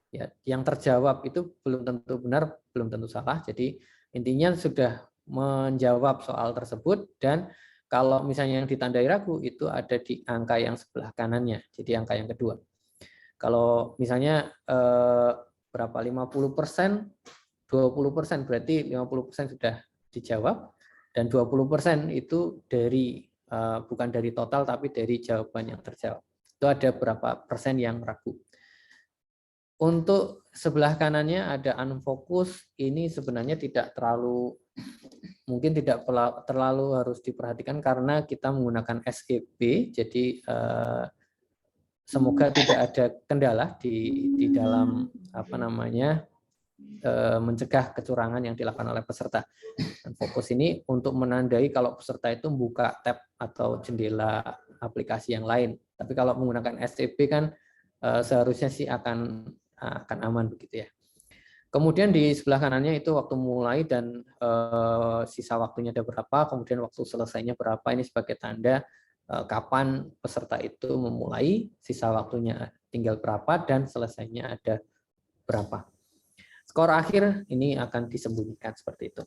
Speaker 2: Ya, yang terjawab itu belum tentu benar, belum tentu salah. Jadi intinya sudah menjawab soal tersebut dan kalau misalnya yang ditandai ragu itu ada di angka yang sebelah kanannya. Jadi angka yang kedua. Kalau misalnya berapa 50%, 20% berarti 50% sudah dijawab dan 20% itu dari bukan dari total tapi dari jawaban yang terjawab. Itu ada berapa persen yang ragu. Untuk sebelah kanannya ada unfocus, ini sebenarnya tidak terlalu mungkin tidak terlalu harus diperhatikan karena kita menggunakan SEP, jadi semoga tidak ada kendala di dalam mencegah kecurangan yang dilakukan oleh peserta. Dan fokus ini untuk menandai kalau peserta itu membuka tab atau jendela aplikasi yang lain. Tapi kalau menggunakan SEP kan seharusnya sih akan aman begitu ya. Kemudian di sebelah kanannya itu waktu mulai dan sisa waktunya ada berapa, kemudian waktu selesainya berapa, ini sebagai tanda kapan peserta itu memulai, sisa waktunya tinggal berapa, dan selesainya ada berapa. Skor akhir ini akan disembunyikan seperti itu.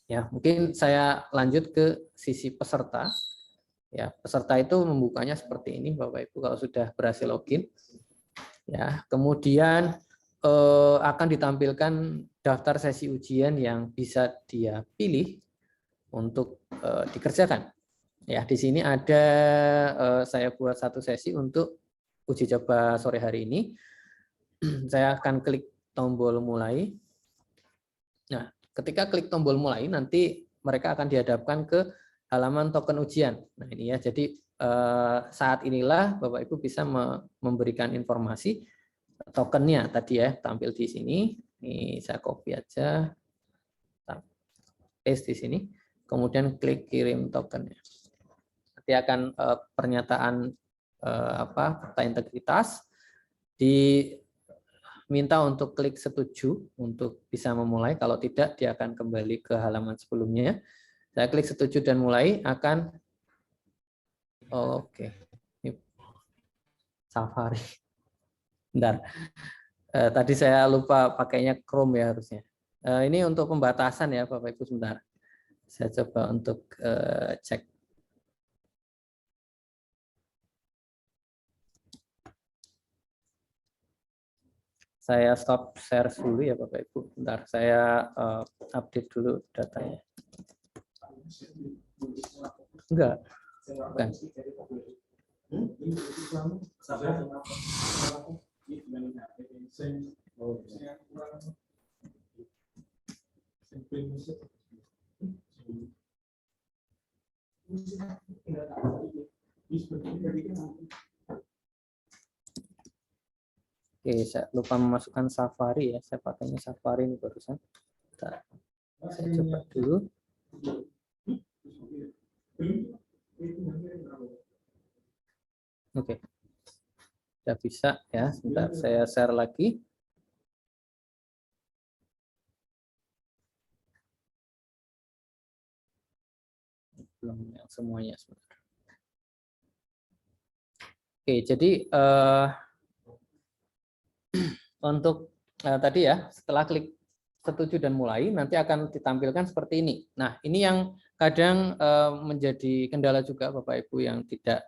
Speaker 2: Ya, mungkin saya lanjut ke sisi peserta. Ya, peserta itu membukanya seperti ini, Bapak Ibu, kalau sudah berhasil login. Ya, kemudian akan ditampilkan daftar sesi ujian yang bisa dia pilih untuk dikerjakan. Ya, di sini ada saya buat satu sesi untuk uji coba sore hari ini. Saya akan klik tombol mulai. Nah, ketika klik tombol mulai, nanti mereka akan dihadapkan ke halaman token ujian. Nah, ini ya. Jadi saat inilah Bapak Ibu bisa memberikan informasi tokennya tadi ya, tampil di sini. Ini saya copy aja, paste di sini. Kemudian klik kirim tokennya. Nanti akan pernyataan fakta integritas, diminta untuk klik setuju untuk bisa memulai. Kalau tidak, dia akan kembali ke halaman sebelumnya. Saya klik setuju dan mulai akan oke. Ini Safari. Bentar. Tadi saya lupa pakainya Chrome ya harusnya. Ini untuk pembatasan ya Bapak Ibu, sebentar. Saya coba untuk cek. Saya stop share dulu ya Bapak Ibu. Bentar, saya update dulu datanya. Enggak. Bukan. Oke, saya lupa memasukkan Safari ya. Saya pakainya Safari ini barusan. Bentar. Saya coba dulu. Oke. Sudah bisa ya. Sebentar, saya share lagi. Belum yang semuanya sebentar. Oke, jadi untuk tadi ya, setelah klik setuju dan mulai, nanti akan ditampilkan seperti ini. Nah, ini yang kadang menjadi kendala juga Bapak Ibu yang tidak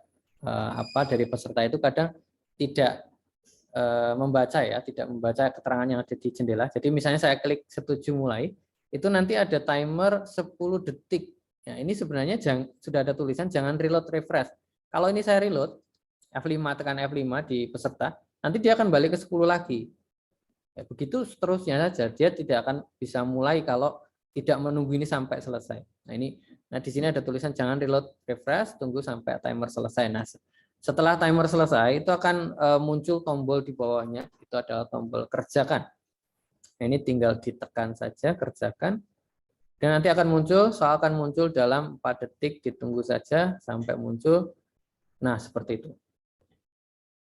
Speaker 2: dari peserta itu kadang tidak membaca ya, tidak membaca keterangan yang ada di jendela. Jadi misalnya saya klik setuju mulai, itu nanti ada timer 10 detik. Ya, ini sebenarnya sudah ada tulisan jangan reload refresh. Kalau ini saya reload, F5 tekan F5 di peserta, nanti dia akan balik ke 10 lagi. Ya, begitu seterusnya saja, dia tidak akan bisa mulai kalau tidak menunggu ini sampai selesai. Nah di sini ada tulisan jangan reload refresh, tunggu sampai timer selesai. Nah, setelah timer selesai itu akan muncul tombol di bawahnya, itu adalah tombol kerjakan. Nah, ini tinggal ditekan saja kerjakan. Dan nanti akan muncul, soal akan muncul dalam 4 detik, ditunggu saja sampai muncul. Nah, seperti itu.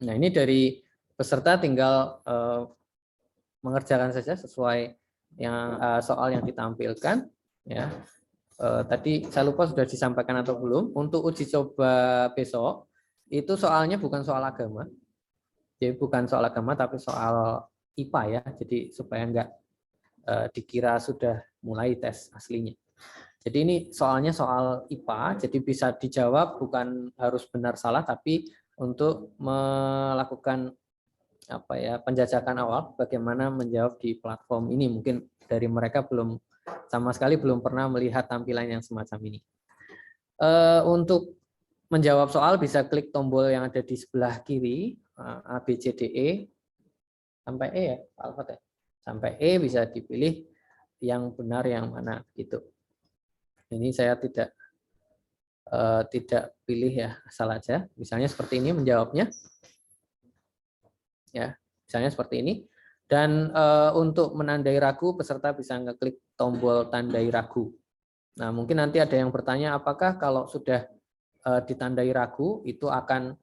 Speaker 2: Nah, ini dari peserta tinggal mengerjakan saja sesuai yang soal yang ditampilkan. Ya. Tadi saya lupa sudah disampaikan atau belum. Untuk uji coba besok, itu soalnya bukan soal agama. Jadi bukan soal agama, tapi soal IPA ya. Jadi supaya enggak dikira sudah mulai tes aslinya. Jadi ini soalnya soal IPA, jadi bisa dijawab bukan harus benar salah, tapi untuk melakukan penjajakan awal bagaimana menjawab di platform ini. Mungkin dari mereka sama sekali belum pernah melihat tampilan yang semacam ini. Untuk menjawab soal bisa klik tombol yang ada di sebelah kiri, A, B, C, D, E, sampai E ya, Alfat ya. Sampai E bisa dipilih yang benar yang mana gitu. Ini saya tidak pilih ya, asal aja. Misalnya seperti ini menjawabnya. Ya, misalnya seperti ini. Dan untuk menandai ragu, peserta bisa ngeklik tombol tandai ragu. Nah, mungkin nanti ada yang bertanya apakah kalau sudah ditandai ragu itu akan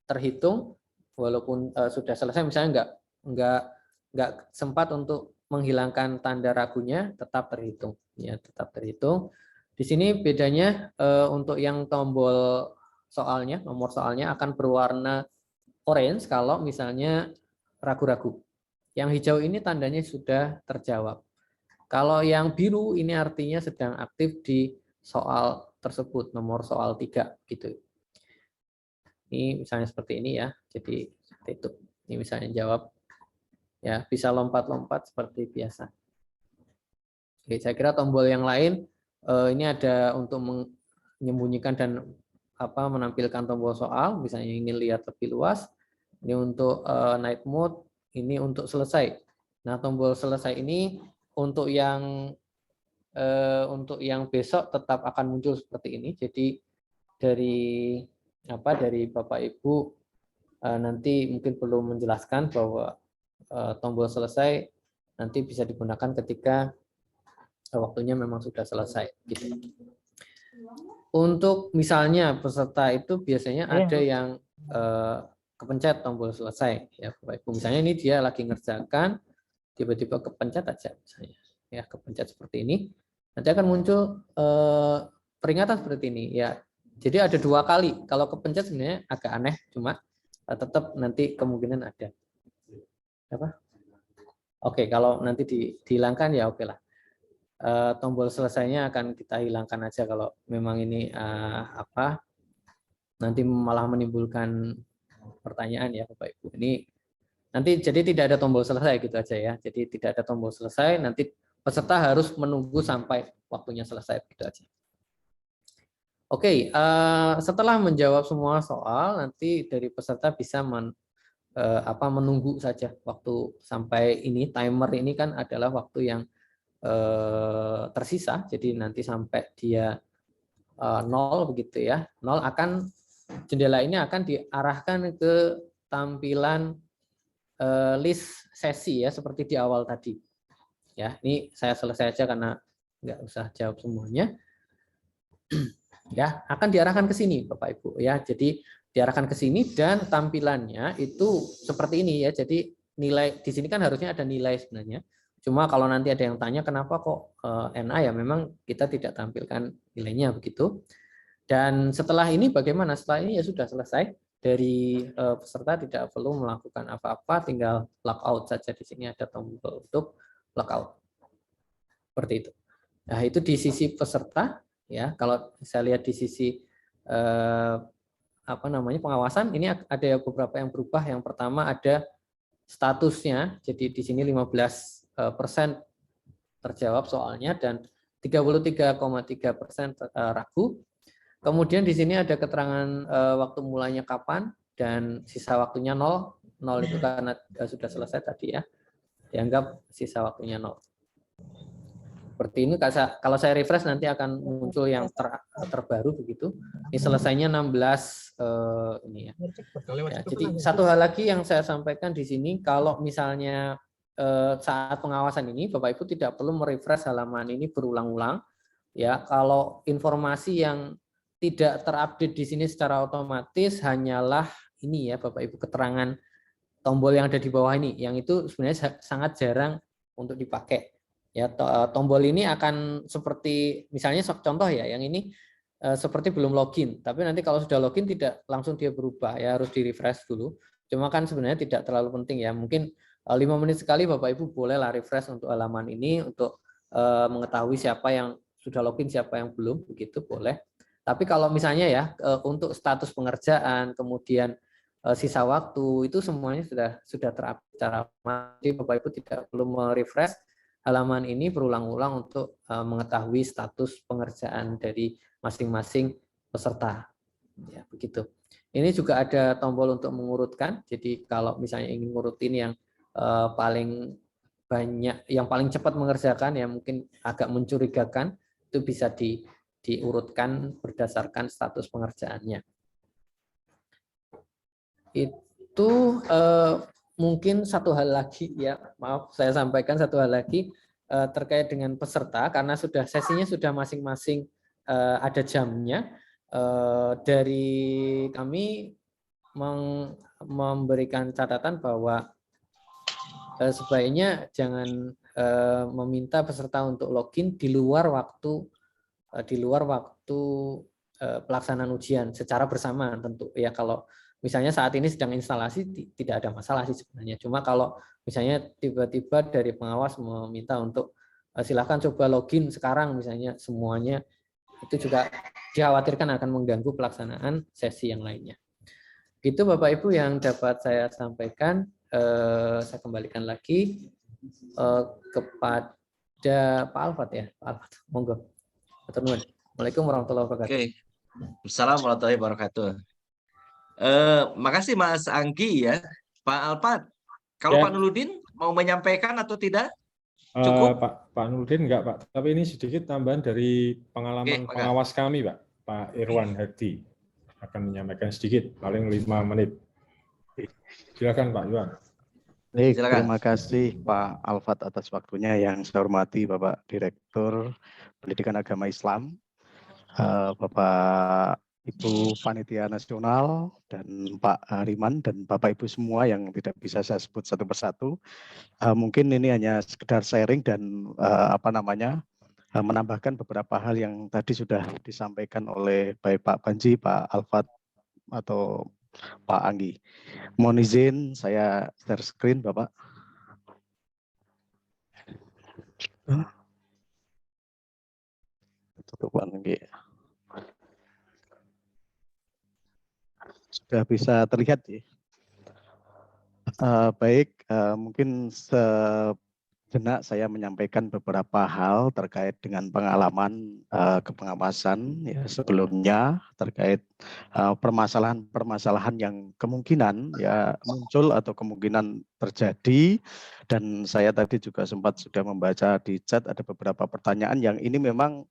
Speaker 2: terhitung walaupun sudah selesai, misalnya nggak sempat untuk menghilangkan tanda ragunya, tetap terhitung. Ya, tetap terhitung. Di sini bedanya untuk yang tombol soalnya, nomor soalnya akan berwarna orange kalau misalnya ragu-ragu. Yang hijau ini tandanya sudah terjawab. Kalau yang biru ini artinya sedang aktif di soal tersebut, nomor soal 3 gitu. Ini misalnya seperti ini ya. Jadi seperti itu. Ini misalnya jawab. Ya, bisa lompat-lompat seperti biasa. Oke, saya kira tombol yang lain ini ada untuk menyembunyikan dan menampilkan tombol soal, misalnya ingin lihat lebih luas. Ini untuk night mode, ini untuk selesai. Nah, tombol selesai ini untuk yang besok tetap akan muncul seperti ini. Jadi dari Bapak Ibu nanti mungkin perlu menjelaskan bahwa tombol selesai nanti bisa digunakan ketika waktunya memang sudah selesai. Gitu. Untuk misalnya peserta itu biasanya ada yang kepencet tombol selesai ya Bapak Ibu. Misalnya ini dia lagi ngerjakan, tiba-tiba kepencet aja misalnya ya, kepencet seperti ini, nanti akan muncul peringatan seperti ini ya. Jadi ada 2 kali. Kalau kepencet sebenarnya agak aneh, cuma tetap nanti kemungkinan ada. Apa? Oke, kalau nanti dihilangkan ya oke lah. Tombol selesainya akan kita hilangkan aja kalau memang ini nanti malah menimbulkan pertanyaan ya Bapak Ibu. Ini nanti jadi tidak ada tombol selesai gitu aja ya. Jadi tidak ada tombol selesai, nanti peserta harus menunggu sampai waktunya selesai gitu aja. Oke, setelah menjawab semua soal, nanti dari peserta bisa menunggu saja waktu sampai ini. Timer ini kan adalah waktu yang tersisa, jadi nanti sampai dia 0 begitu ya. 0 akan jendela ini akan diarahkan ke tampilan list sesi ya, seperti di awal tadi. Ya, ini saya selesai aja karena nggak usah jawab semuanya. Ya, akan diarahkan ke sini Bapak Ibu ya. Jadi diarahkan ke sini dan tampilannya itu seperti ini ya. Jadi nilai di sini kan harusnya ada nilai sebenarnya. Cuma kalau nanti ada yang tanya kenapa kok NA, ya memang kita tidak tampilkan nilainya begitu. Dan setelah ini bagaimana? Setelah ini ya sudah selesai. Dari peserta tidak perlu melakukan apa-apa, tinggal logout saja. Di sini ada tombol untuk logout. Seperti itu. Nah, itu di sisi peserta ya. Kalau saya lihat di sisi pengawasan, ini ada beberapa yang berubah. Yang pertama ada statusnya. Jadi di sini 15% terjawab soalnya dan 33,3% ragu. Kemudian di sini ada keterangan waktu mulainya kapan dan sisa waktunya 0. 0 itu karena sudah selesai tadi ya. Dianggap sisa waktunya 0. Seperti ini, kalau saya refresh nanti akan muncul yang terbaru begitu. Ini selesainya 16 ini ya. Jadi satu hal lagi yang saya sampaikan di sini, kalau misalnya saat pengawasan ini Bapak Ibu tidak perlu merefresh halaman ini berulang-ulang ya. Kalau informasi yang tidak terupdate di sini secara otomatis hanyalah ini ya Bapak Ibu, keterangan tombol yang ada di bawah ini, yang itu sebenarnya sangat jarang untuk dipakai. Ya, tombol ini akan seperti misalnya contoh ya, yang ini seperti belum login, tapi nanti kalau sudah login tidak langsung dia berubah ya, harus di-refresh dulu. Cuma kan sebenarnya tidak terlalu penting ya, mungkin 5 menit sekali Bapak Ibu bolehlah refresh untuk halaman ini untuk mengetahui siapa yang sudah login, siapa yang belum, begitu boleh. Tapi kalau misalnya ya untuk status pengerjaan, kemudian sisa waktu itu semuanya sudah terupdate secara otomatis. Jadi Bapak Ibu tidak perlu merefresh halaman ini berulang-ulang untuk mengetahui status pengerjaan dari masing-masing peserta. Ya, begitu. Ini juga ada tombol untuk mengurutkan. Jadi kalau misalnya ingin ngurutin yang paling banyak, yang paling cepat mengerjakan, ya mungkin agak mencurigakan, itu bisa diurutkan berdasarkan status pengerjaannya. Itu mungkin satu hal lagi ya, maaf saya sampaikan satu hal lagi terkait dengan peserta, karena sesinya sudah masing-masing ada jamnya. Dari kami memberikan catatan bahwa sebaiknya jangan meminta peserta untuk login di luar waktu pelaksanaan ujian secara bersamaan tentu ya. Kalau misalnya saat ini sedang instalasi tidak ada masalah sih sebenarnya. Cuma kalau misalnya tiba-tiba dari pengawas meminta untuk silakan coba login sekarang misalnya semuanya, itu juga dikhawatirkan akan mengganggu pelaksanaan sesi yang lainnya. Itu Bapak Ibu yang dapat saya sampaikan. Saya kembalikan lagi kepada Pak Alfat ya. Pak Alfat, monggo. Assalamualaikum warahmatullahi wabarakatuh.
Speaker 1: Oke. Assalamualaikum warahmatullahi wabarakatuh. Makasih Mas Anggi ya. Pak Alfat, kalau
Speaker 3: Ya.
Speaker 1: Pak Nurudin mau menyampaikan atau tidak? Cukup?
Speaker 3: Pak Nurdin enggak Pak, tapi ini sedikit tambahan dari pengalaman
Speaker 1: Oke,
Speaker 3: pengawas kami Pak Irwan Hadi akan menyampaikan sedikit, paling 5 menit. Silakan Pak Irwan.
Speaker 5: Baik,
Speaker 1: Silakan.
Speaker 5: terima kasih Pak Alfat atas waktunya. Yang saya hormati Bapak Direktur Pendidikan Agama Islam, Bapak Ibu Panitia Nasional dan Pak Hariman dan Bapak Ibu semua yang tidak bisa saya sebut satu persatu. Mungkin ini hanya sekedar sharing dan menambahkan beberapa hal yang tadi sudah disampaikan oleh baik Pak Panji, Pak Alfat atau Pak Anggi. Mohon izin saya share screen, Bapak. Tutup Pak Anggi. Sudah bisa terlihat ya. Mungkin sejenak saya menyampaikan beberapa hal terkait dengan pengalaman kepengawasan ya sebelumnya terkait permasalahan-permasalahan yang kemungkinan ya muncul atau kemungkinan terjadi, dan saya tadi juga sempat sudah membaca di chat ada beberapa pertanyaan yang ini memang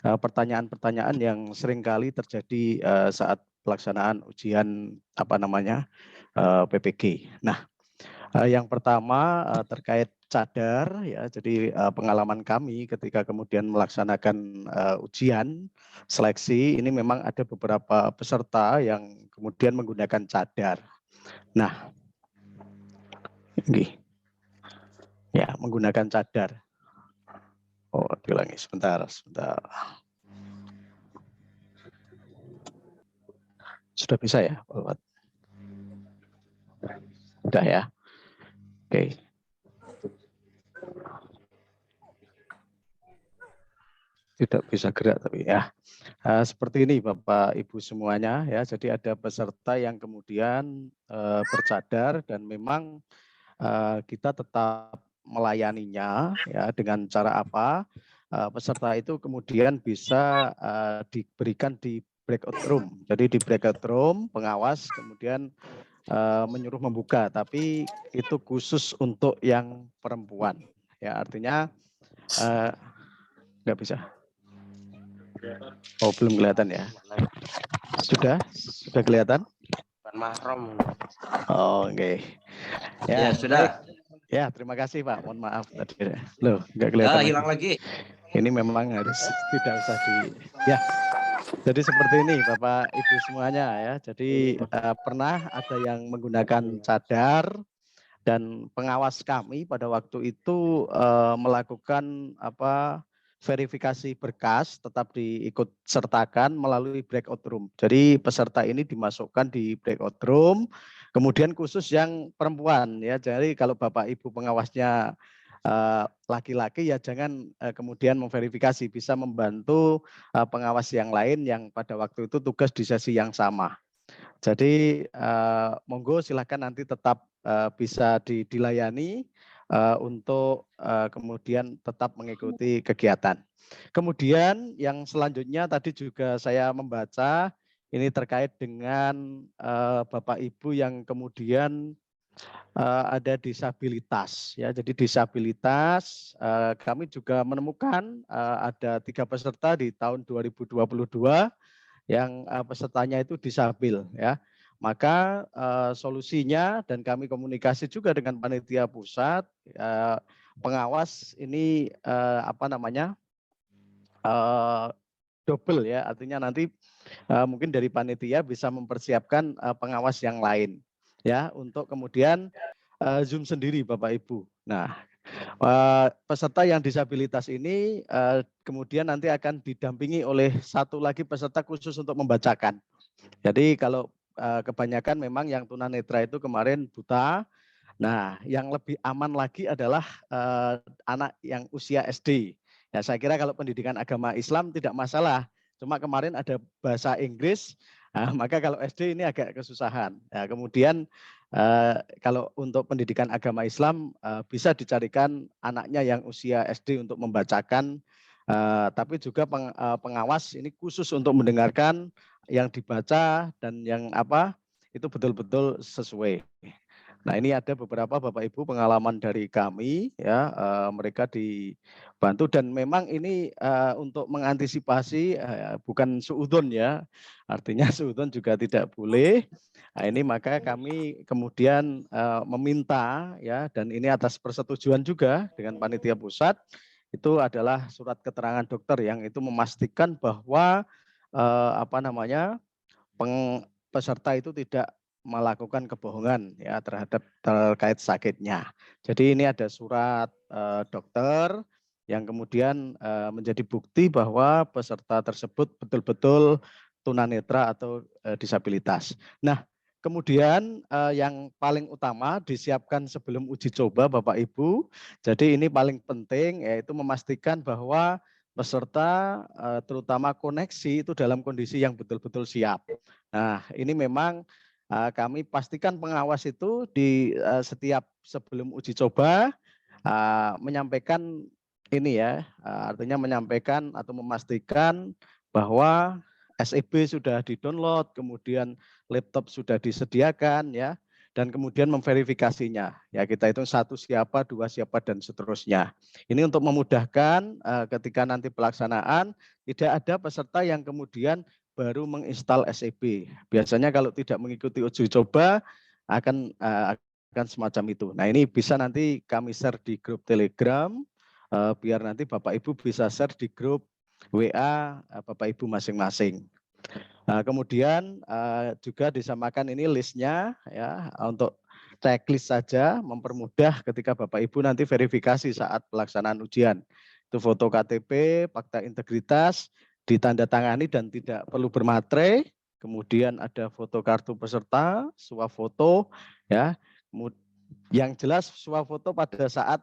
Speaker 5: pertanyaan-pertanyaan yang seringkali terjadi saat pelaksanaan ujian PPG. Nah, yang pertama terkait cadar ya, jadi pengalaman kami ketika kemudian melaksanakan ujian seleksi ini memang ada beberapa peserta yang kemudian menggunakan cadar. Nah, ini ya menggunakan cadar. Oh, diulangi sebentar. Sudah bisa ya, Pak? Sudah ya. Oke. Tidak bisa gerak tapi ya. Seperti ini Bapak Ibu semuanya ya. Jadi ada peserta yang kemudian bercadar dan memang kita tetap melayaninya ya dengan cara apa? Peserta itu kemudian bisa diberikan di breakout room. Jadi di breakout room pengawas kemudian menyuruh membuka, tapi itu khusus untuk yang perempuan. Ya artinya nggak bisa. Oh belum kelihatan ya? Sudah kelihatan?
Speaker 6: Mahram.
Speaker 5: Oh, oke. Okay.
Speaker 1: Ya, sudah.
Speaker 5: Baik. Ya, terima kasih Pak. Mohon maaf tadi. Loh, nggak kelihatan.
Speaker 1: Hilang lagi.
Speaker 5: Ini memang harus tidak usah di. Ya. Jadi seperti ini Bapak Ibu semuanya ya. Jadi pernah ada yang menggunakan cadar dan pengawas kami pada waktu itu melakukan verifikasi berkas tetap diikut sertakan melalui breakout room. Jadi peserta ini dimasukkan di breakout room, kemudian khusus yang perempuan ya. Jadi kalau Bapak Ibu pengawasnya laki-laki ya jangan kemudian memverifikasi, bisa membantu pengawas yang lain yang pada waktu itu tugas di sesi yang sama. Jadi monggo silakan nanti tetap bisa dilayani untuk kemudian tetap mengikuti kegiatan. Kemudian yang selanjutnya tadi juga saya membaca ini terkait dengan Bapak Ibu yang kemudian ada disabilitas ya. Jadi disabilitas kami juga menemukan ada 3 peserta di tahun 2022 yang pesertanya itu disabil ya. Maka solusinya dan kami komunikasi juga dengan panitia pusat, pengawas ini double ya, artinya nanti mungkin dari panitia bisa mempersiapkan pengawas yang lain ya untuk kemudian Zoom sendiri Bapak Ibu. Nah, peserta yang disabilitas ini kemudian nanti akan didampingi oleh satu lagi peserta khusus untuk membacakan. Jadi kalau kebanyakan memang yang tunanetra itu kemarin buta. Nah, yang lebih aman lagi adalah anak yang usia SD. Ya, saya kira kalau pendidikan agama Islam tidak masalah. Cuma kemarin ada bahasa Inggris, maka kalau SD ini agak kesusahan. Nah, kemudian kalau untuk pendidikan agama Islam bisa dicarikan anaknya yang usia SD untuk membacakan, tapi juga pengawas ini khusus untuk mendengarkan yang dibaca dan yang itu betul-betul sesuai. Nah, ini ada beberapa Bapak Ibu pengalaman dari kami ya, mereka dibantu dan memang ini untuk mengantisipasi bukan suudzon ya. Artinya suudzon juga tidak boleh. Nah, ini maka kami kemudian meminta ya, dan ini atas persetujuan juga dengan panitia pusat, itu adalah surat keterangan dokter yang itu memastikan bahwa peserta itu tidak melakukan kebohongan ya terkait sakitnya. Jadi ini ada surat dokter yang kemudian menjadi bukti bahwa peserta tersebut betul-betul tunanetra atau disabilitas. Nah, kemudian yang paling utama disiapkan sebelum uji coba Bapak Ibu. Jadi ini paling penting yaitu memastikan bahwa peserta terutama koneksi itu dalam kondisi yang betul-betul siap. Nah, ini memang kami pastikan pengawas itu di setiap sebelum uji coba menyampaikan ini ya, artinya menyampaikan atau memastikan bahwa SEB sudah di-download, kemudian laptop sudah disediakan ya, dan kemudian memverifikasinya. Ya kita itu 1 siapa, 2 siapa dan seterusnya. Ini untuk memudahkan ketika nanti pelaksanaan tidak ada peserta yang kemudian baru menginstal SEB. Biasanya kalau tidak mengikuti uji coba akan semacam itu. Nah ini bisa nanti kami share di grup Telegram, biar nanti Bapak Ibu bisa share di grup WA Bapak Ibu masing-masing. Kemudian juga disamakan ini listnya ya untuk checklist saja, mempermudah ketika Bapak Ibu nanti verifikasi saat pelaksanaan ujian. Itu foto KTP, fakta integritas, ditandatangani dan tidak perlu bermaterai. Kemudian ada foto kartu peserta, swafoto ya. Yang jelas swafoto pada saat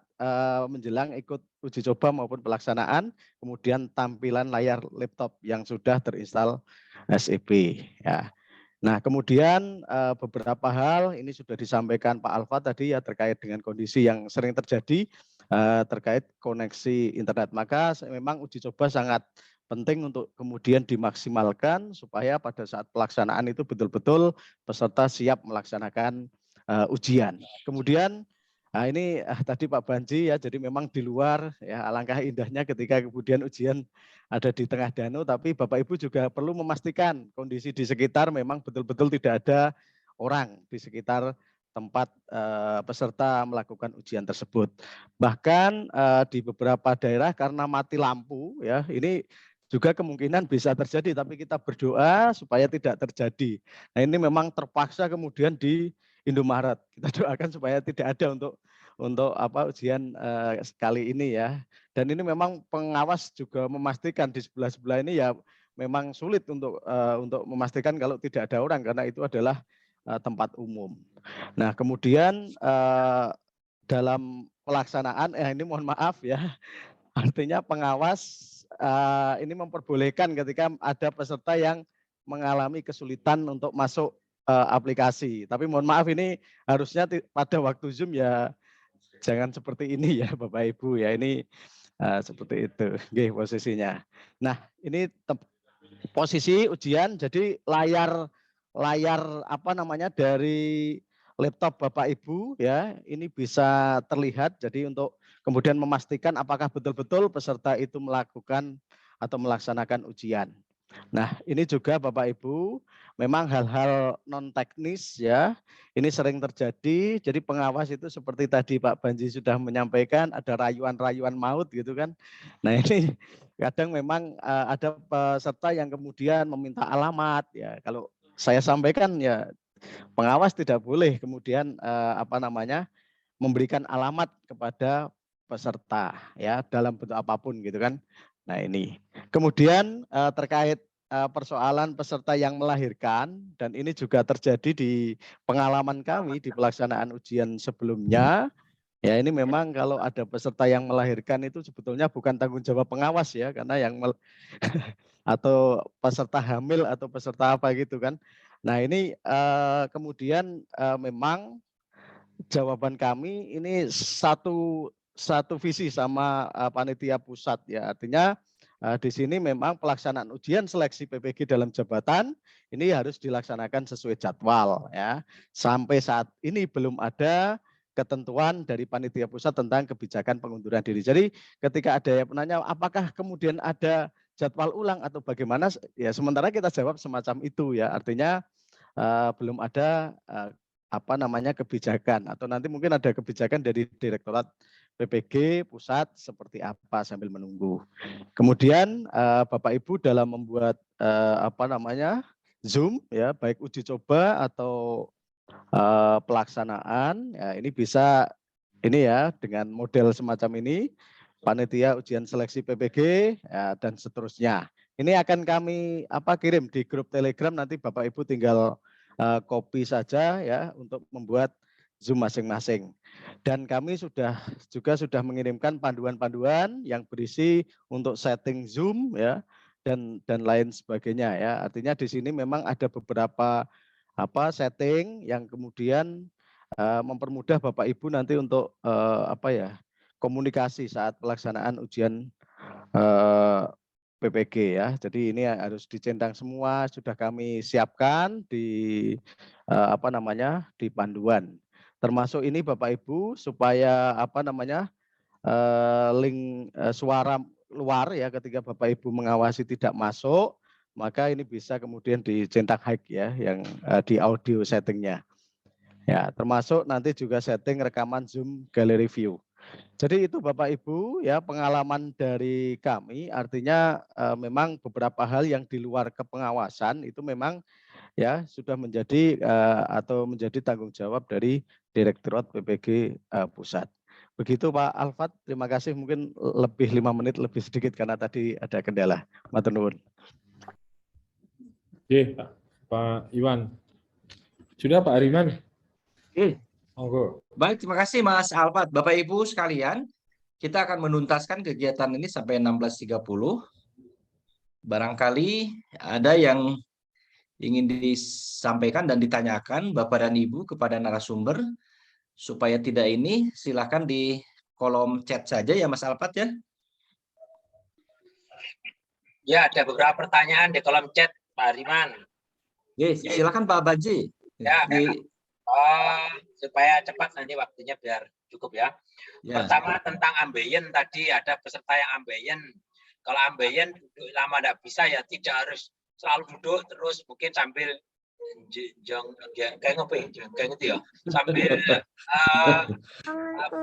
Speaker 5: menjelang ikut uji coba maupun pelaksanaan, kemudian tampilan layar laptop yang sudah terinstal SEB ya. Nah, kemudian beberapa hal ini sudah disampaikan Pak Alfa tadi ya terkait dengan kondisi yang sering terjadi terkait koneksi internet. Maka memang uji coba sangat penting untuk kemudian dimaksimalkan supaya pada saat pelaksanaan itu betul-betul peserta siap melaksanakan ujian. Kemudian ini tadi Pak Banji ya, jadi memang di luar ya alangkah indahnya ketika kemudian ujian ada di tengah danau, tapi Bapak Ibu juga perlu memastikan kondisi di sekitar memang betul-betul tidak ada orang di sekitar tempat peserta melakukan ujian tersebut. Bahkan di beberapa daerah karena mati lampu ya, ini juga kemungkinan bisa terjadi, tapi kita berdoa supaya tidak terjadi. Nah ini memang terpaksa kemudian di Indomaret. Kita doakan supaya tidak ada untuk ujian kali ini ya. Dan ini memang pengawas juga memastikan di sebelah-sebelah ini ya memang sulit untuk memastikan kalau tidak ada orang karena itu adalah tempat umum. Nah, kemudian dalam pelaksanaan ini mohon maaf ya. Artinya pengawas ini memperbolehkan ketika ada peserta yang mengalami kesulitan untuk masuk aplikasi. Tapi mohon maaf ini harusnya pada waktu Zoom ya jangan seperti ini ya Bapak Ibu ya, ini seperti itu posisinya. Nah ini posisi ujian, jadi layar dari laptop Bapak Ibu ya ini bisa terlihat, jadi untuk kemudian memastikan apakah betul-betul peserta itu melakukan atau melaksanakan ujian. Nah, ini juga Bapak Ibu, memang hal-hal non teknis ya, ini sering terjadi. Jadi pengawas itu seperti tadi Pak Banji sudah menyampaikan, ada rayuan-rayuan maut gitu kan. Nah ini kadang memang ada peserta yang kemudian meminta alamat ya. Kalau saya sampaikan ya pengawas tidak boleh kemudian memberikan alamat kepada peserta ya dalam bentuk apapun gitu kan. Nah ini kemudian terkait persoalan peserta yang melahirkan, dan ini juga terjadi di pengalaman kami di pelaksanaan ujian sebelumnya. Ya ini memang kalau ada peserta yang melahirkan itu sebetulnya bukan tanggung jawab pengawas ya, karena yang atau peserta hamil atau peserta apa gitu kan. Nah ini kemudian memang jawaban kami ini satu visi sama panitia pusat ya, artinya di sini memang pelaksanaan ujian seleksi PPG dalam jabatan ini harus dilaksanakan sesuai jadwal ya. Sampai saat ini belum ada ketentuan dari panitia pusat tentang kebijakan pengunduran diri. Jadi ketika ada yang menanya apakah kemudian ada jadwal ulang atau bagaimana, ya sementara kita jawab semacam itu ya. Artinya belum ada kebijakan, atau nanti mungkin ada kebijakan dari Direktorat PPG pusat seperti apa sambil menunggu. Kemudian Bapak Ibu dalam membuat Zoom ya, baik uji coba atau pelaksanaan. Ya, ini bisa ini ya dengan model semacam ini, panitia ujian seleksi PPG ya, dan seterusnya. Ini akan kami kirim di grup Telegram, nanti Bapak Ibu tinggal copy saja ya untuk membuat Zoom masing-masing. Dan kami sudah mengirimkan panduan-panduan yang berisi untuk setting Zoom ya dan lain sebagainya ya. Artinya di sini memang ada beberapa setting yang kemudian mempermudah Bapak Ibu nanti untuk komunikasi saat pelaksanaan ujian PPG ya. Jadi ini harus dicentang semua, sudah kami siapkan di di panduan. Termasuk ini Bapak Ibu supaya link suara luar ya ketika Bapak Ibu mengawasi tidak masuk, maka ini bisa kemudian dicetak high ya yang di audio settingnya. Ya, termasuk nanti juga setting rekaman Zoom Gallery View. Jadi itu Bapak Ibu ya pengalaman dari kami, artinya memang beberapa hal yang di luar kepengawasan itu memang ya sudah menjadi menjadi tanggung jawab dari Direktorat PPG Pusat. Begitu Pak Alfat, terima kasih, mungkin lebih 5 menit lebih sedikit karena tadi ada kendala. Matur nuwun.
Speaker 3: Oke, Pak Iwan. Sudah Pak Ariman?
Speaker 1: Oke.
Speaker 3: Monggo.
Speaker 1: Baik, terima kasih Mas Alfat. Bapak Ibu sekalian, kita akan menuntaskan kegiatan ini sampai 16.30. Barangkali ada yang ingin disampaikan dan ditanyakan Bapak dan Ibu kepada narasumber. Supaya tidak ini, silakan di kolom chat saja ya Mas Alfat ya.
Speaker 6: Ya, ada beberapa pertanyaan di kolom chat Pak Ariman.
Speaker 1: Oke, silakan Pak Baji.
Speaker 6: Ya, supaya cepat nanti waktunya biar cukup ya. Pertama tentang ambeien, tadi ada peserta yang ambeien. Kalau ambeien duduk lama tidak bisa ya, tidak harus selalu duduk terus, mungkin sambil kayak gitu ya, sambil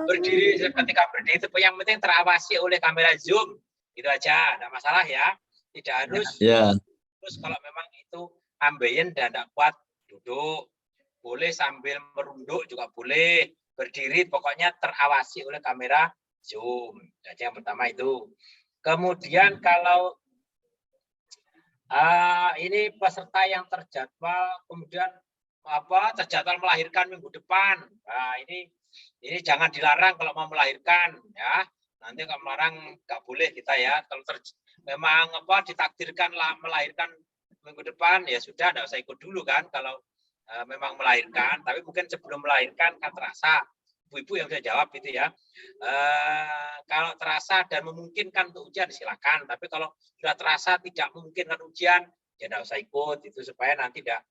Speaker 6: berdiri. Ketika berdiri itu yang penting terawasi oleh kamera Zoom, gitu aja, tidak masalah ya. Tidak harus terus kalau memang itu ambeien dan tidak kuat duduk, boleh sambil merunduk juga boleh, berdiri, pokoknya terawasi oleh kamera Zoom. Jadi yang pertama itu. Kemudian kalau ini peserta yang terjadwal kemudian terjadwal melahirkan minggu depan. Nah, ini jangan dilarang kalau mau melahirkan ya. Nanti kalau melarang nggak boleh kita ya. Kalau memang ditakdirkan melahirkan minggu depan ya sudah, nggak usah ikut dulu kan kalau memang melahirkan. Tapi mungkin sebelum melahirkan kan terasa. Ibu-ibu yang bisa jawab itu ya. Kalau terasa dan memungkinkan untuk ujian silakan. Tapi kalau sudah terasa tidak memungkinkan ujian ya tidak usah ikut, itu supaya nanti tidak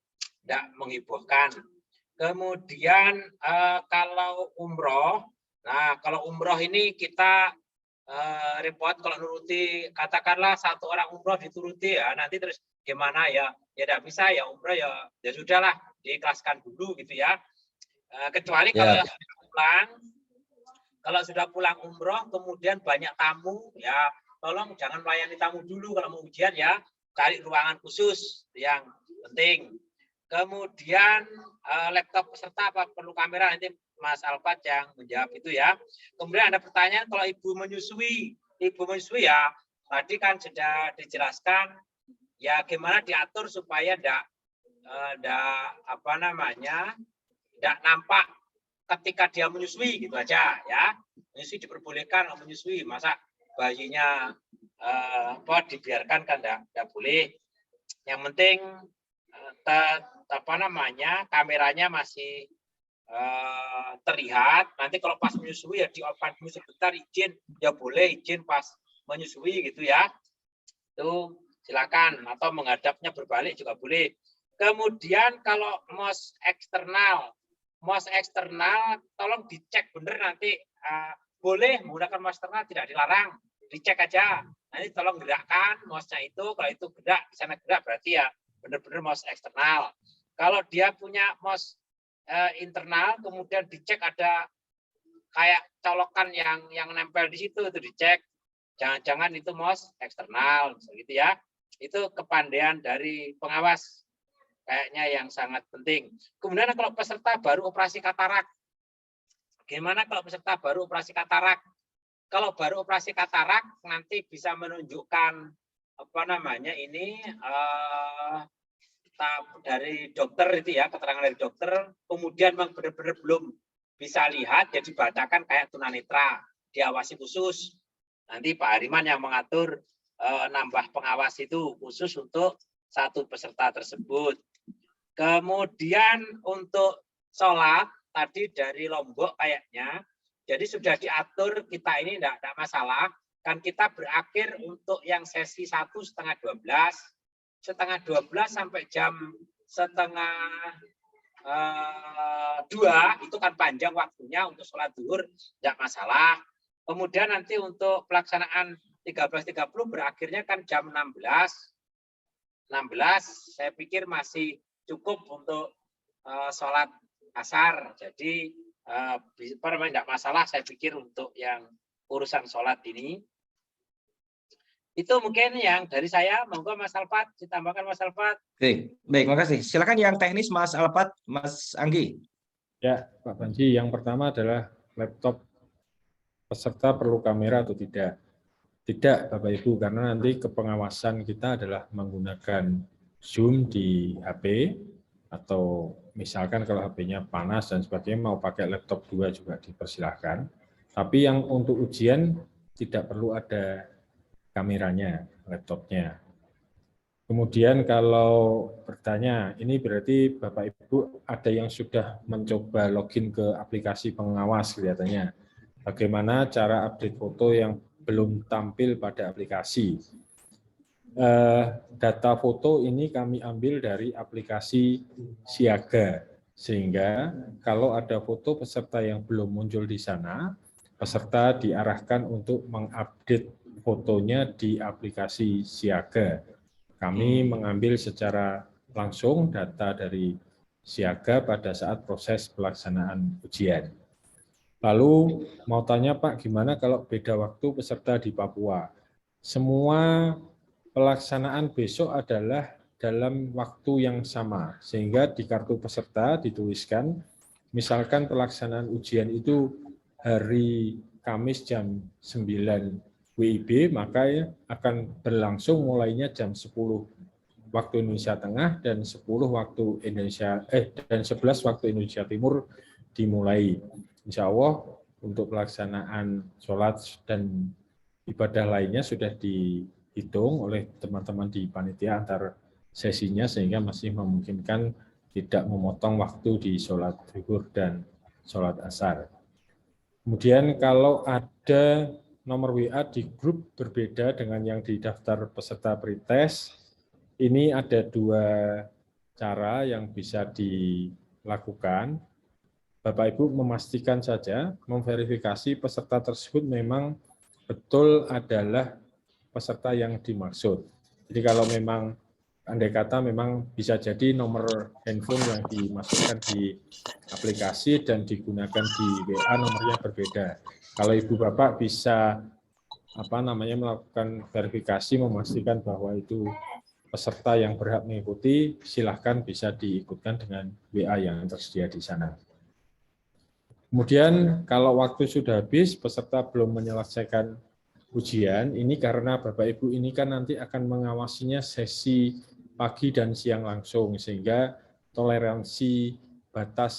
Speaker 6: menghebohkan. Kemudian kalau umroh, nah kalau umroh ini kita repot kalau nuruti, katakanlah satu orang umroh dituruti ya, nanti terus gimana ya tidak bisa ya umroh ya sudahlah diikhlaskan dulu gitu ya. Kecuali kalau sudah pulang umroh kemudian banyak tamu ya, tolong jangan melayani tamu dulu kalau mau ujian ya, cari ruangan khusus yang penting. Kemudian laptop peserta apa perlu kamera, nanti Mas Alfat yang menjawab itu ya. Kemudian ada pertanyaan kalau ibu menyusui ya, tadi kan sudah dijelaskan ya gimana diatur supaya tidak nampak ketika dia menyusui, gitu aja ya. Menyusui diperbolehkan, menyusui masa bayinya dibiarkan kan tidak boleh. Yang penting kameranya masih terlihat. Nanti kalau pas menyusui ya di-off dulu sebentar, izin ya boleh, izin pas menyusui gitu ya. Itu silakan, atau menghadapnya berbalik juga boleh. Kemudian kalau mouse eksternal tolong dicek benar nanti, boleh menggunakan mouse eksternal, tidak dilarang, dicek aja. Nanti tolong gerakkan mouse-nya itu, kalau itu gerak, di sana gerak berarti ya benar-benar mouse eksternal. Kalau dia punya mouse internal, kemudian dicek ada kayak colokan yang nempel di situ, itu dicek. Jangan-jangan itu mouse eksternal, gitu ya. Itu kepandaian dari pengawas. kayaknya yang sangat penting. Kemudian kalau peserta baru operasi katarak, gimana kalau peserta baru operasi katarak? Kalau baru operasi katarak nanti bisa menunjukkan apa namanya ini dari dokter itu ya, keterangan dari dokter, kemudian memang benar-benar belum bisa lihat, jadi dibacakan kayak tunanetra, diawasi khusus. Nanti Pak Hariman yang mengatur nambah pengawas itu khusus untuk satu peserta tersebut. Kemudian untuk sholat tadi dari Lombok kayaknya, jadi sudah diatur kita ini tidak masalah, kan kita berakhir untuk yang sesi 1 setengah 12 sampai jam setengah 2 itu kan panjang waktunya untuk sholat zuhur, tidak masalah. Kemudian nanti untuk pelaksanaan 13.30 berakhirnya kan jam 16 saya pikir masih cukup untuk sholat asar. Jadi tidak masalah saya pikir untuk yang urusan sholat ini. Itu mungkin yang dari saya. Monggo Mas Alfat, ditambahkan Mas Alfat.
Speaker 1: Baik, makasih. Silakan yang teknis Mas Alfat, Mas Anggi.
Speaker 3: Ya, Pak Panji, yang pertama adalah laptop peserta perlu kamera atau tidak. Tidak, Bapak Ibu, karena nanti kepengawasan kita adalah menggunakan Zoom di HP, atau misalkan kalau HP-nya panas dan sebagainya mau pakai laptop 2 juga dipersilahkan. Tapi yang untuk ujian tidak perlu ada kameranya, laptopnya. Kemudian kalau bertanya, ini berarti Bapak Ibu ada yang sudah mencoba login ke aplikasi pengawas kelihatannya. Bagaimana cara update foto yang belum tampil pada aplikasi? Data foto ini kami ambil dari aplikasi Siaga, sehingga kalau ada foto peserta yang belum muncul di sana, peserta diarahkan untuk mengupdate fotonya di aplikasi Siaga. Kami mengambil secara langsung data dari Siaga pada saat proses pelaksanaan ujian. Lalu mau tanya Pak, gimana kalau beda waktu peserta di Papua? Semua pelaksanaan besok adalah dalam waktu yang sama, sehingga di kartu peserta dituliskan, misalkan pelaksanaan ujian itu hari Kamis jam 9 WIB, maka akan berlangsung mulainya jam 10 waktu Indonesia Tengah dan 10 waktu Indonesia dan 11 waktu Indonesia Timur dimulai. Insya Allah untuk pelaksanaan sholat dan ibadah lainnya sudah dihitung oleh teman-teman di panitia antar sesinya, sehingga masih memungkinkan tidak memotong waktu di sholat zuhur dan sholat asar. Kemudian kalau ada nomor WA di grup berbeda dengan yang di daftar peserta pretest, ini ada 2 cara yang bisa dilakukan. Bapak Ibu memastikan saja, memverifikasi peserta tersebut memang betul adalah peserta yang dimaksud. Jadi kalau memang andai kata memang bisa jadi nomor handphone yang dimasukkan di aplikasi dan digunakan di WA nomornya berbeda. Kalau Ibu Bapak bisa melakukan verifikasi, memastikan bahwa itu peserta yang berhak mengikuti, silahkan bisa diikutkan dengan WA yang tersedia di sana. Kemudian kalau waktu sudah habis, peserta belum menyelesaikan ujian, ini karena Bapak Ibu ini kan nanti akan mengawasinya sesi pagi dan siang langsung, sehingga toleransi batas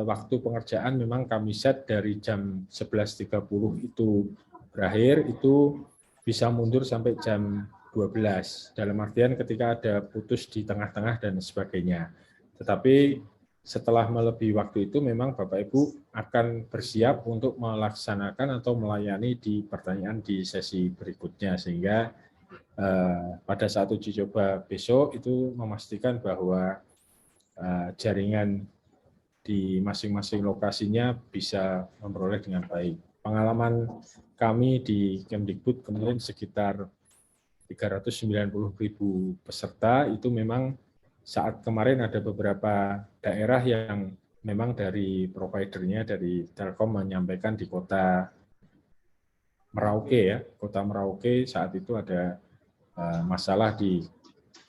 Speaker 3: waktu pengerjaan memang kami set dari jam 11.30 itu berakhir, itu bisa mundur sampai jam 12, dalam artian ketika ada putus di tengah-tengah dan sebagainya. Tetapi setelah melebihi waktu itu memang Bapak Ibu akan bersiap untuk melaksanakan atau melayani di pertanyaan di sesi berikutnya, sehingga pada saat uji coba besok itu memastikan bahwa jaringan di masing-masing lokasinya bisa memperoleh dengan baik. Pengalaman kami di Kemdikbud kemarin sekitar 390.000 peserta, itu memang saat kemarin ada beberapa daerah yang memang dari providernya, dari Telkom menyampaikan di kota Merauke ya, kota Merauke saat itu ada masalah di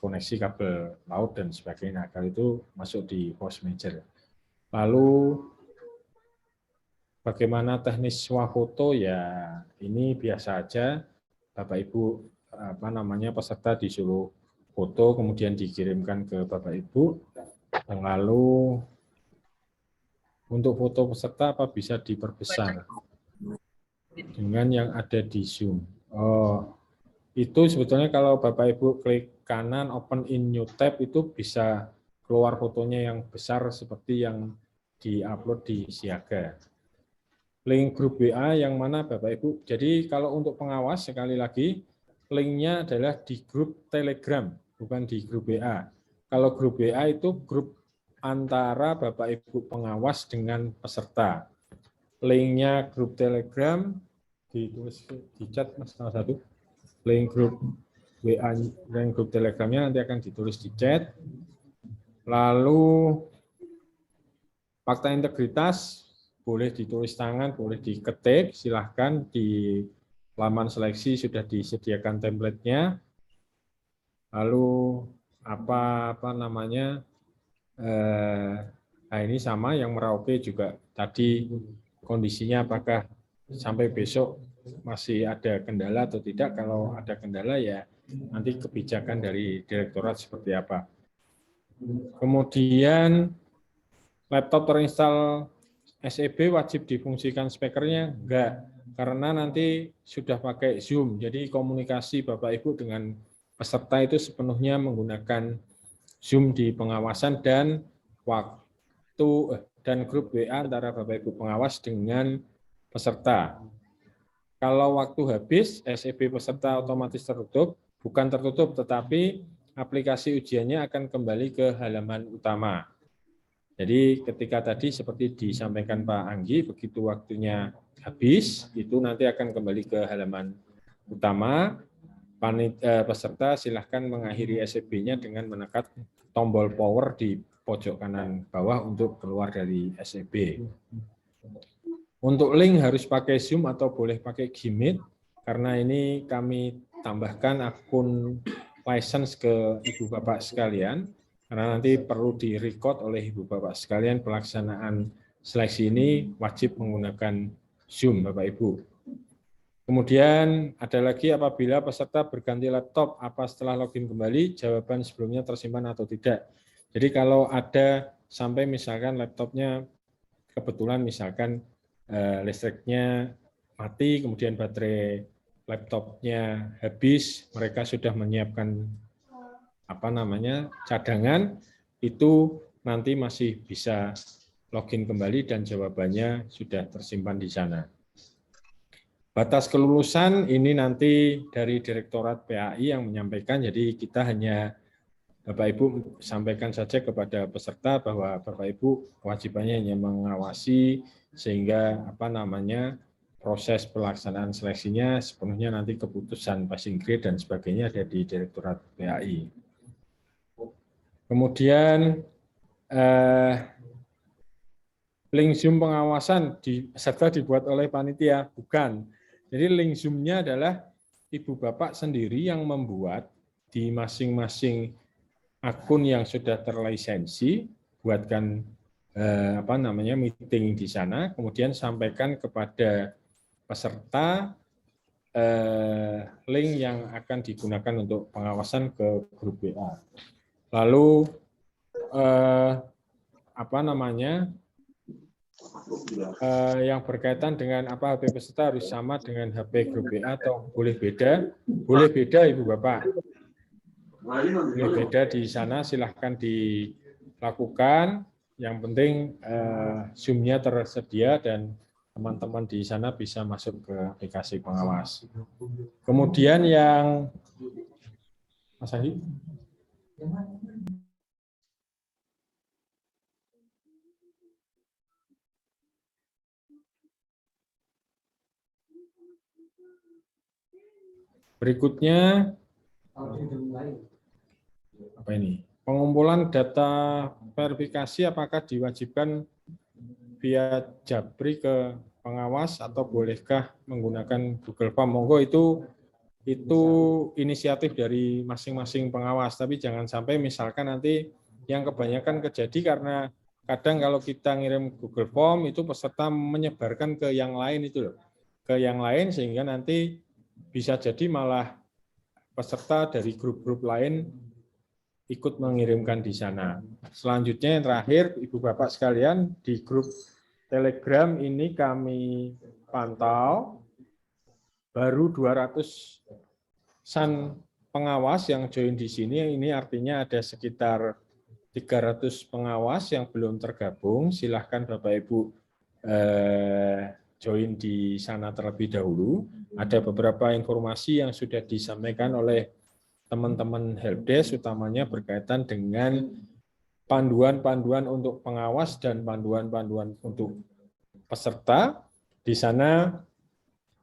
Speaker 3: koneksi kabel laut dan sebagainya. Kalau itu masuk di force major. Lalu bagaimana teknis swafoto, ya ini biasa aja. Bapak Ibu peserta disuruh foto, kemudian dikirimkan ke Bapak Ibu. Lalu untuk foto peserta apa bisa diperbesar dengan yang ada di Zoom. Itu sebetulnya kalau Bapak Ibu klik kanan open in new tab itu bisa keluar fotonya yang besar seperti yang di-upload di Siaga. Link grup WA yang mana Bapak Ibu. Jadi kalau untuk pengawas sekali lagi linknya adalah di grup Telegram, bukan di grup WA. Kalau grup WA itu grup antara Bapak Ibu pengawas dengan peserta. Linknya grup Telegram ditulis di chat Mas salah satu. Link grup WA dan grup Telegramnya nanti akan ditulis di chat. Lalu fakta integritas boleh ditulis tangan, boleh diketik, silahkan di laman seleksi sudah disediakan template-nya. Lalu nah ini sama yang Merauke juga tadi kondisinya apakah sampai besok masih ada kendala atau tidak. Kalau ada kendala ya nanti kebijakan dari direktorat seperti apa. Kemudian laptop terinstall SEB wajib difungsikan speakernya? Enggak, karena nanti sudah pakai Zoom. Jadi komunikasi Bapak Ibu dengan peserta itu sepenuhnya menggunakan Zoom di pengawasan dan grup WA antara Bapak Ibu pengawas dengan peserta. Kalau waktu habis, SEB peserta otomatis tertutup, bukan tertutup, tetapi aplikasi ujiannya akan kembali ke halaman utama. Jadi ketika tadi seperti disampaikan Pak Anggi, begitu waktunya habis, itu nanti akan kembali ke halaman utama. Peserta silahkan mengakhiri SEB-nya dengan menekan tombol power di pojok kanan bawah untuk keluar dari SEB. Untuk link harus pakai Zoom atau boleh pakai Gmeet, karena ini kami tambahkan akun license ke Ibu Bapak sekalian, karena nanti perlu direcord oleh Ibu Bapak sekalian pelaksanaan seleksi ini wajib menggunakan Zoom Bapak Ibu. Kemudian ada lagi apabila peserta berganti laptop, apa setelah login kembali, jawaban sebelumnya tersimpan atau tidak. Jadi kalau ada sampai misalkan laptopnya kebetulan misalkan listriknya mati, kemudian baterai laptopnya habis, mereka sudah menyiapkan cadangan, itu nanti masih bisa login kembali dan jawabannya sudah tersimpan di sana. Batas kelulusan ini nanti dari Direktorat PAI yang menyampaikan, jadi kita hanya Bapak Ibu sampaikan saja kepada peserta bahwa Bapak Ibu kewajibannya hanya mengawasi sehingga proses pelaksanaan seleksinya sepenuhnya nanti keputusan passing grade dan sebagainya ada di Direktorat PAI. Kemudian link Zoom pengawasan peserta dibuat oleh panitia, bukan. Jadi link Zoom-nya adalah Ibu Bapak sendiri yang membuat di masing-masing akun yang sudah terlisensi, buatkan meeting di sana, kemudian sampaikan kepada peserta link yang akan digunakan untuk pengawasan ke grup WA. Lalu yang berkaitan dengan HP peserta harus sama dengan HP grup WA atau boleh beda? Boleh beda Ibu Bapak. Boleh beda di sana, silahkan dilakukan. Yang penting Zoom-nya tersedia dan teman-teman di sana bisa masuk ke aplikasi pengawas. Kemudian yang Mas Andi? Berikutnya apa ini? Pengumpulan data verifikasi apakah diwajibkan via Jabri ke pengawas atau bolehkah menggunakan Google Form? Monggo itu itu inisiatif dari masing-masing pengawas, tapi jangan sampai misalkan nanti yang kebanyakan terjadi karena kadang kalau kita ngirim Google Form itu peserta menyebarkan ke yang lain itu loh, ke yang lain sehingga nanti bisa jadi malah peserta dari grup-grup lain ikut mengirimkan di sana. Selanjutnya yang terakhir, Ibu Bapak sekalian, di grup Telegram ini kami pantau baru 200-an pengawas yang join di sini. Ini artinya ada sekitar 300 pengawas yang belum tergabung. Silahkan Bapak Ibu join di sana terlebih dahulu. Ada beberapa informasi yang sudah disampaikan oleh teman-teman helpdesk, utamanya berkaitan dengan panduan-panduan untuk pengawas dan panduan-panduan untuk peserta. Di sana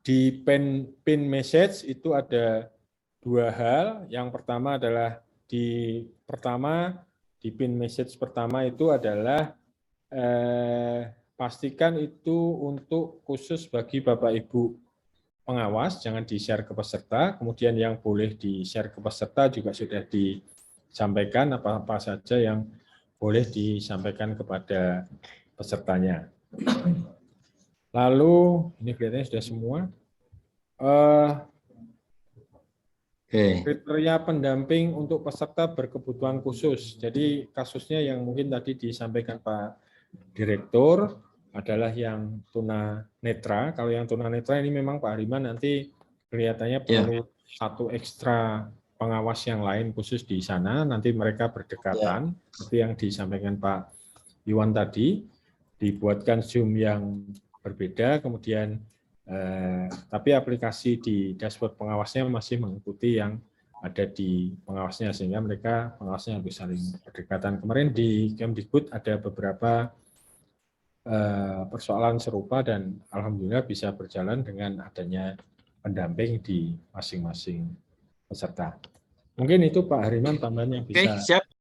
Speaker 3: di pin message itu ada 2 hal. Yang pertama adalah di pin message pertama itu adalah pastikan itu untuk khusus bagi Bapak Ibu pengawas, jangan di-share ke peserta. Kemudian yang boleh di-share ke peserta juga sudah disampaikan apa-apa saja yang boleh disampaikan kepada pesertanya. Lalu ini kelihatannya sudah semua. Kriteria pendamping untuk peserta berkebutuhan khusus. Jadi kasusnya yang mungkin tadi disampaikan Pak Direktur adalah yang tunanetra. Kalau yang tunanetra ini memang Pak Hariman nanti kelihatannya perlu satu ekstra pengawas yang lain khusus di sana. Nanti mereka berdekatan. Seperti yang disampaikan Pak Iwan tadi, dibuatkan Zoom yang berbeda, kemudian tapi aplikasi di dashboard pengawasnya masih mengikuti yang ada di pengawasnya, sehingga mereka pengawasnya harus saling berdekatan. Kemarin di Kemdikbud ada beberapa persoalan serupa dan alhamdulillah bisa berjalan dengan adanya pendamping di masing-masing peserta. Mungkin itu Pak Hariman tambahan yang bisa.
Speaker 1: Oke, siap.